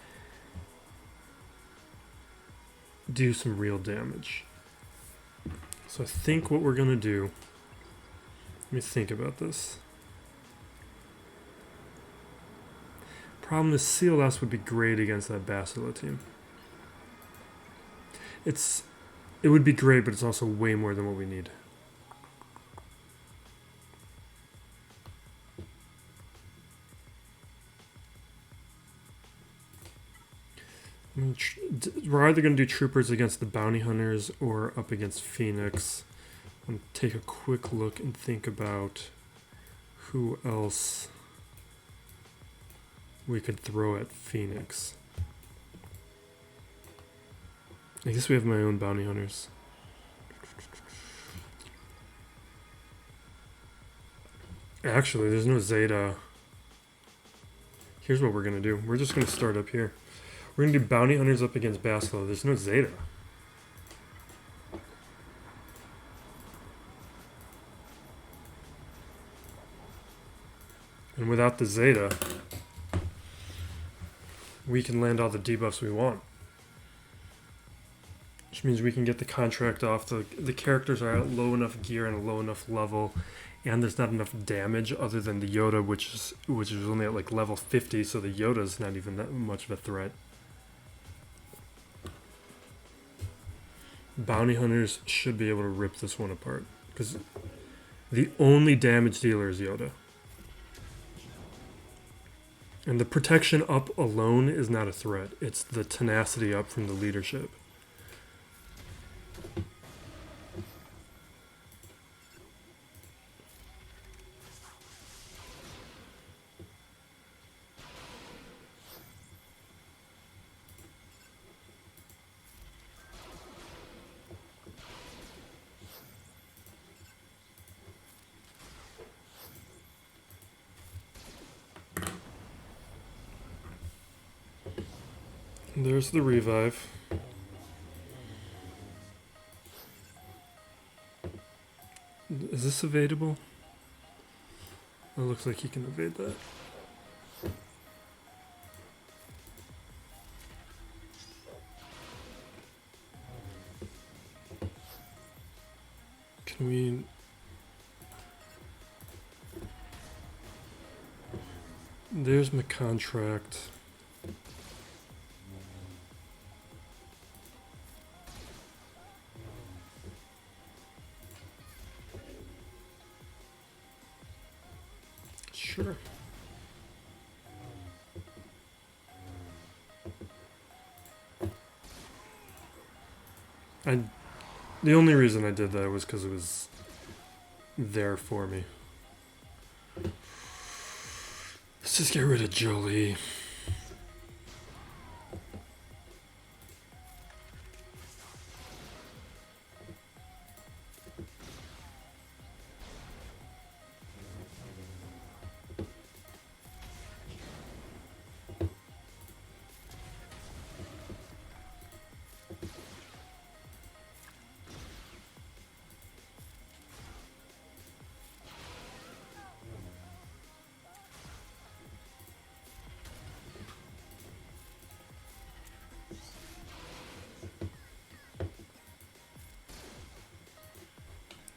do some real damage. So I think what we're going to do, let me think about this. Problem is CLS would be great against that Bastila team. It would be great, but it's also way more than what we need. We're either going to do troopers against the bounty hunters or up against Phoenix. I'm going to take a quick look and think about who else we could throw at Phoenix. I guess we have my own bounty hunters. Actually, there's no Zeta. Here's what we're going to do. We're just going to start up here. We're going to do bounty hunters up against Bastila. There's no Zeta. And without the Zeta, we can land all the debuffs we want. Which means we can get the contract off. The characters are at low enough gear and a low enough level, and there's not enough damage other than the Yoda, which is only at like level 50, so the Yoda's not even that much of a threat. Bounty hunters should be able to rip this one apart, because the only damage dealer is Yoda. And the protection up alone is not a threat. It's the tenacity up from the leadership. There's the revive. Is this evadable? It looks like he can evade that. Can we... There's my contract. Sure. The only reason I did that was because it was there for me. Let's just get rid of Jolie.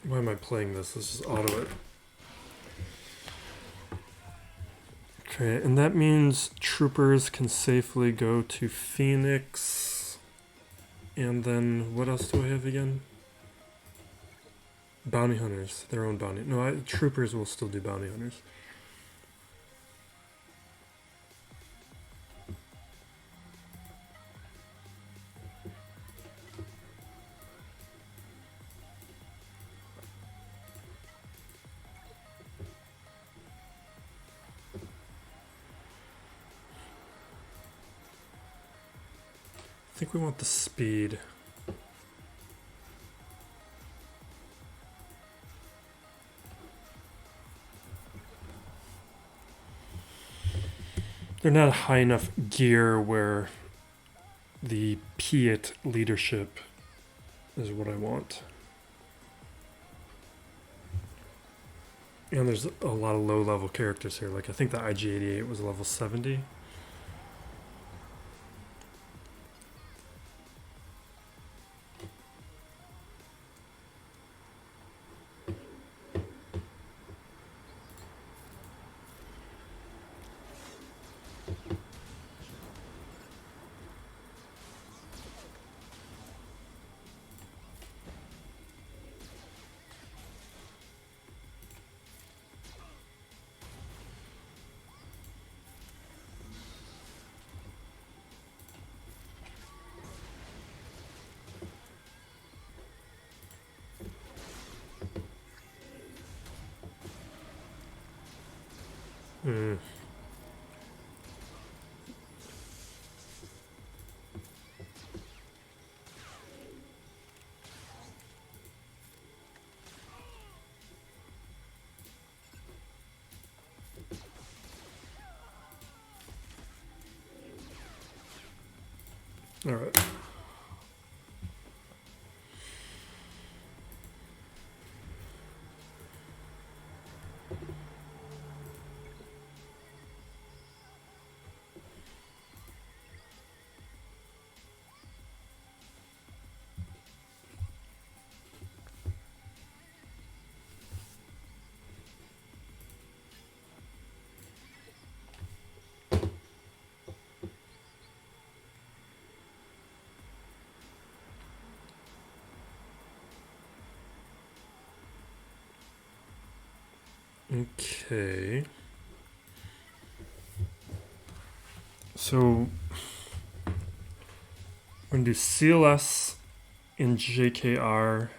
Why am I playing this? Let's just auto it. Okay, and that means troopers can safely go to Phoenix. And then, what else do I have again? Bounty hunters, their own bounty. No, troopers will still do bounty hunters. I think we want the speed. They're not high enough gear where the Piet leadership is what I want. And there's a lot of low-level characters here. Like, I think the IG-88 was level 70. All right. Okay. So we're going to do CLS in JKR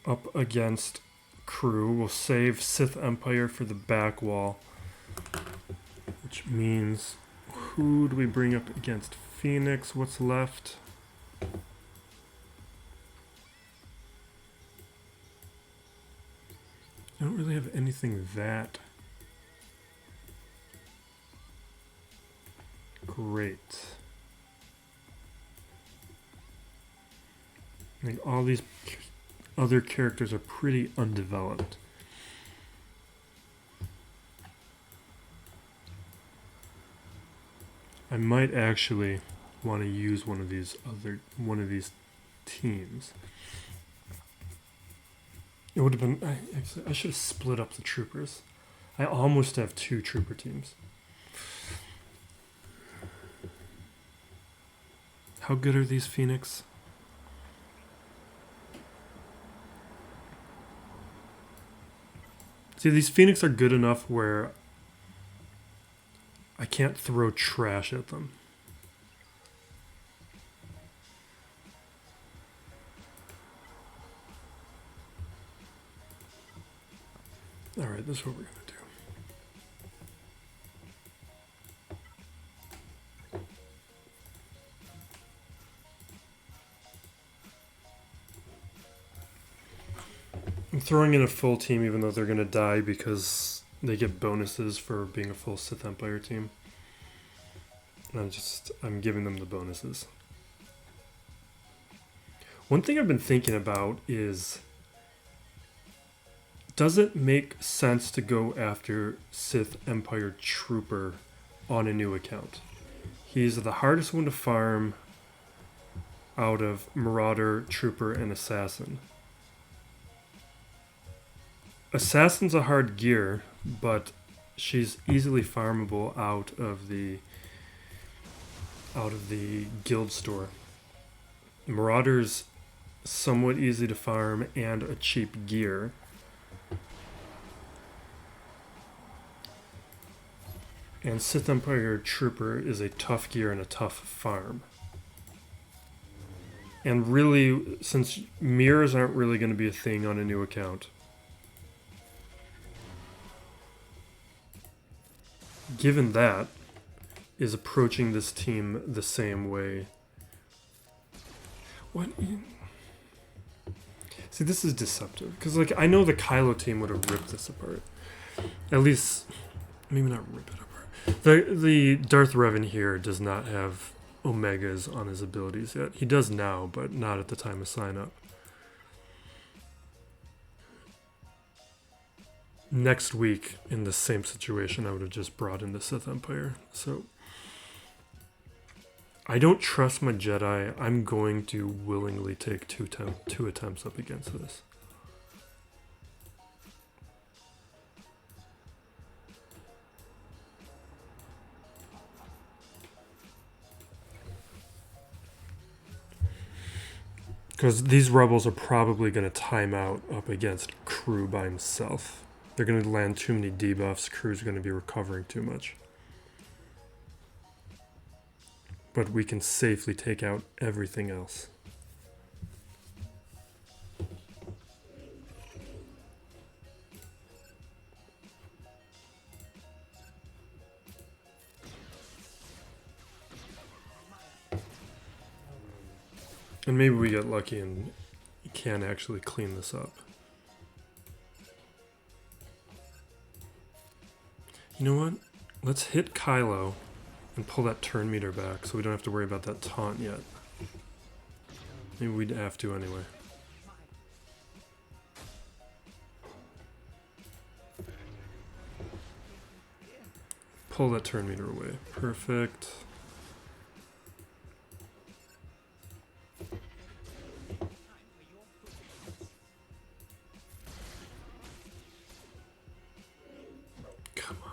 up against crew. We'll save Sith Empire for the back wall, which means who do we bring up against Phoenix? What's left? I don't really have anything that Great. I think all these other characters are pretty undeveloped. I might actually want to use one of these teams. It would have been. I should have split up the troopers. I almost have 2 trooper teams. How good are these Phoenix? See, these Phoenix are good enough where I can't throw trash at them. Alright, this is what we're going to do. I'm throwing in a full team even though they're going to die because they get bonuses for being a full Sith Empire team. And I'm giving them the bonuses. One thing I've been thinking about is, does it make sense to go after Sith Empire Trooper on a new account? He's the hardest one to farm out of Marauder, Trooper, and Assassin. Assassin's a hard gear, but she's easily farmable out of the guild store. Marauder's somewhat easy to farm and a cheap gear. And Sith Empire Trooper is a tough gear and a tough farm. And really, since mirrors aren't really going to be a thing on a new account, given that, is approaching this team the same way. What? See, this is deceptive. Because, like, I know the Kylo team would have ripped this apart. At least, maybe not rip it apart. The Darth Revan here does not have Omegas on his abilities yet. He does now, but not at the time of sign up. Next week, in the same situation, I would have just brought in the Sith Empire. So, I don't trust my Jedi. I'm going to willingly take two attempts up against this. Because these rebels are probably going to time out up against Crew by himself. They're going to land too many debuffs. Crew's going to be recovering too much. But we can safely take out everything else. And maybe we get lucky and can actually clean this up. You know what? Let's hit Kylo and pull that turn meter back so we don't have to worry about that taunt yet. Maybe we'd have to anyway. Pull that turn meter away. Perfect. Come on.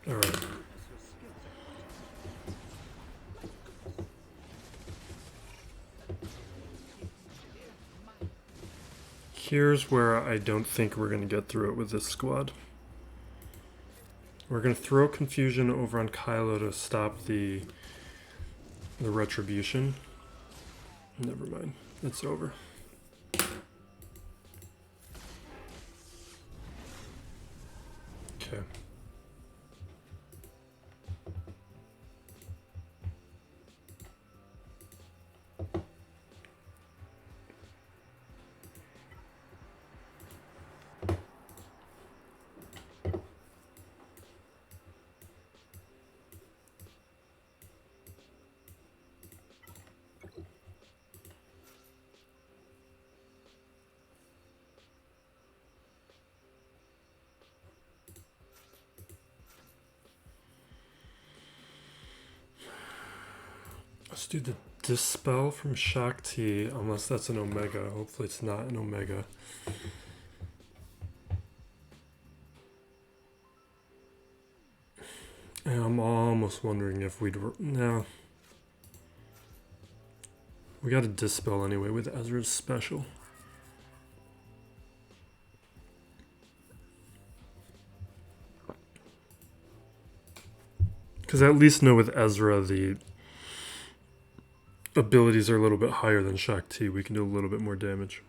All right. Here's where I don't think we're going to get through it with this squad. We're going to throw confusion over on Kylo to stop the retribution. Never mind. It's over. Okay. Let's do the Dispel from Shaak T, unless that's an Omega. Hopefully it's not an Omega. And I'm almost wondering if we'd... No. We got a Dispel anyway with Ezra's special. Because I at least know with Ezra the abilities are a little bit higher than Shaak T. We can do a little bit more damage.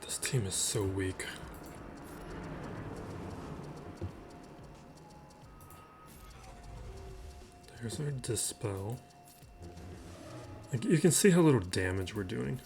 This team is so weak. There's our Dispel. Like, you can see how little damage we're doing.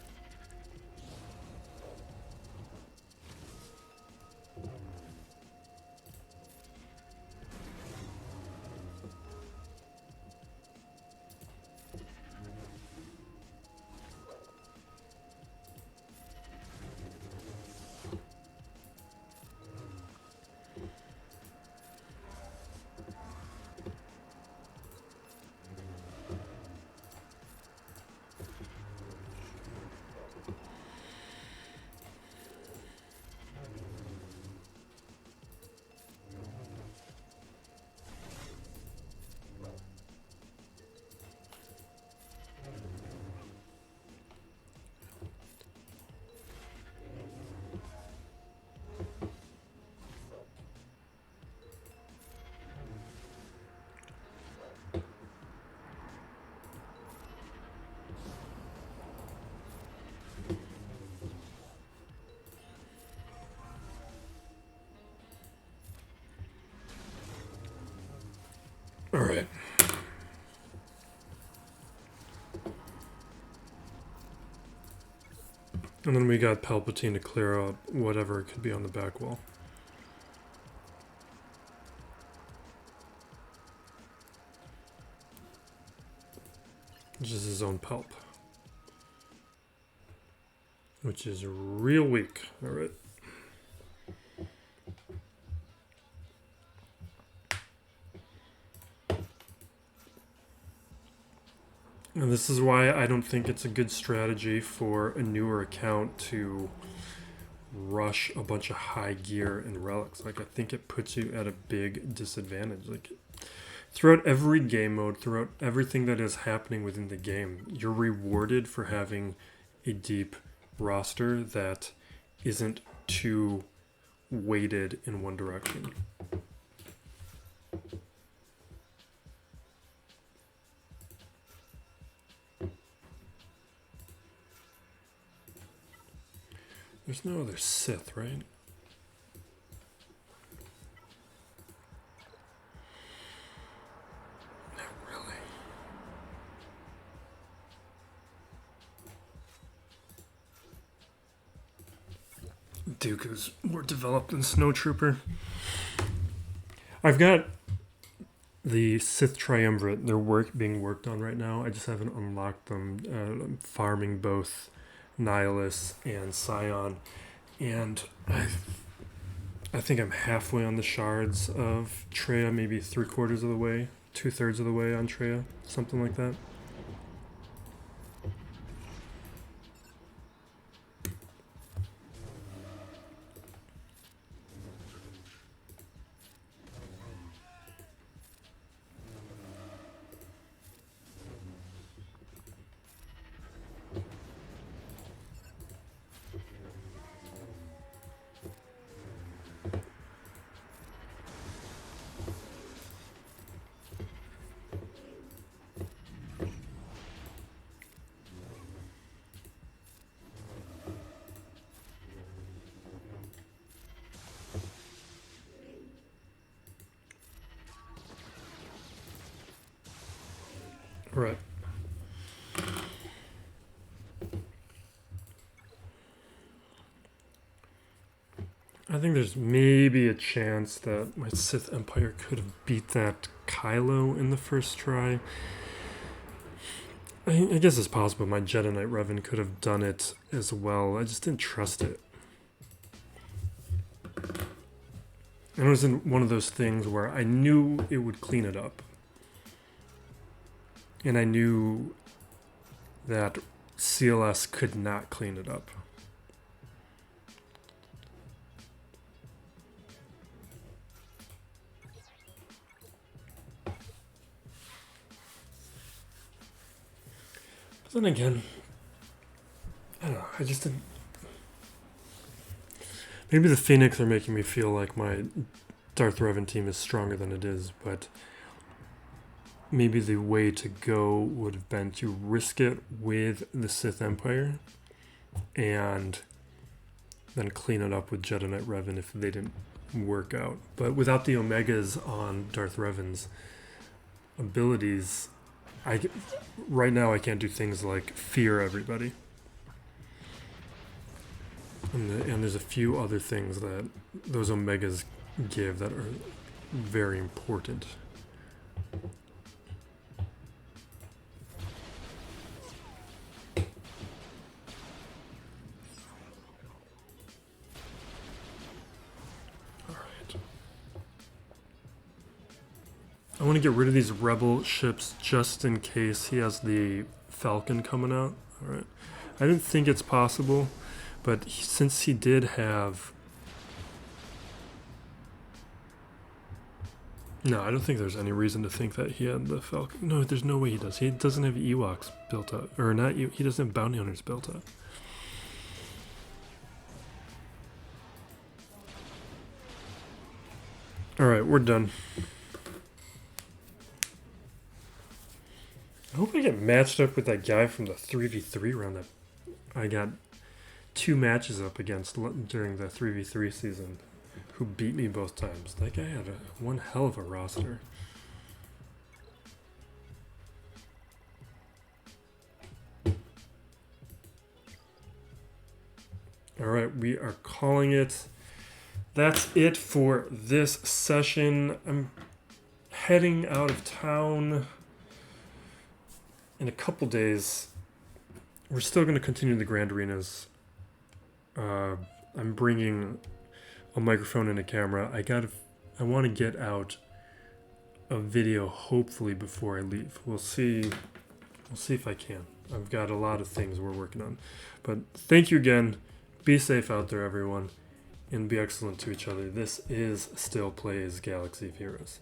All right. And then we got Palpatine to clear out whatever could be on the back wall. Which is his own Palp. Which is real weak. All right. And this is why I don't think it's a good strategy for a newer account to rush a bunch of high gear and relics. Like, I think it puts you at a big disadvantage. Like, throughout every game mode, throughout everything that is happening within the game, you're rewarded for having a deep roster that isn't too weighted in one direction. There's no other Sith, right? Not really. Dooku's more developed than Snowtrooper. I've got the Sith Triumvirate. They're being worked on right now. I just haven't unlocked them. I'm farming both Nihilus and Scion. And I think I'm halfway on the shards of Traya, maybe 3/4 of the way, 2/3 of the way on Traya, something like that. Right. I think there's maybe a chance that my Sith Empire could have beat that Kylo in the first try. I guess it's possible my Jedi Knight Revan could have done it as well. I just didn't trust it. And it was in one of those things where I knew it would clean it up. And I knew that CLS could not clean it up. But then again, I don't know, I just didn't... Maybe the Phoenix are making me feel like my Darth Revan team is stronger than it is, but... Maybe the way to go would have been to risk it with the Sith Empire and then clean it up with Jedi Knight Revan if they didn't work out. But without the Omegas on Darth Revan's abilities, right now I can't do things like fear everybody. And there's a few other things that those Omegas give that are very important. I want to get rid of these rebel ships just in case he has the Falcon coming out. All right. I didn't think it's possible, but since he did have... No, I don't think there's any reason to think that he had the Falcon. No, there's no way he does. He doesn't have Ewoks built up. Or not, he doesn't have Bounty Hunters built up. All right, we're done. I hope I get matched up with that guy from the 3v3 round that I got 2 matches up against during the 3v3 season, who beat me both times. That guy had one hell of a roster. Alright, we are calling it. That's it for this session. I'm heading out of town in a couple days. We're still going to continue the Grand Arenas. I'm bringing a microphone and a camera. I want to get out a video hopefully before I leave. We'll see if I can. I've got a lot of things we're working on. But thank you again. Be safe out there, everyone, and be excellent to each other. This is Still Plays Galaxy of Heroes.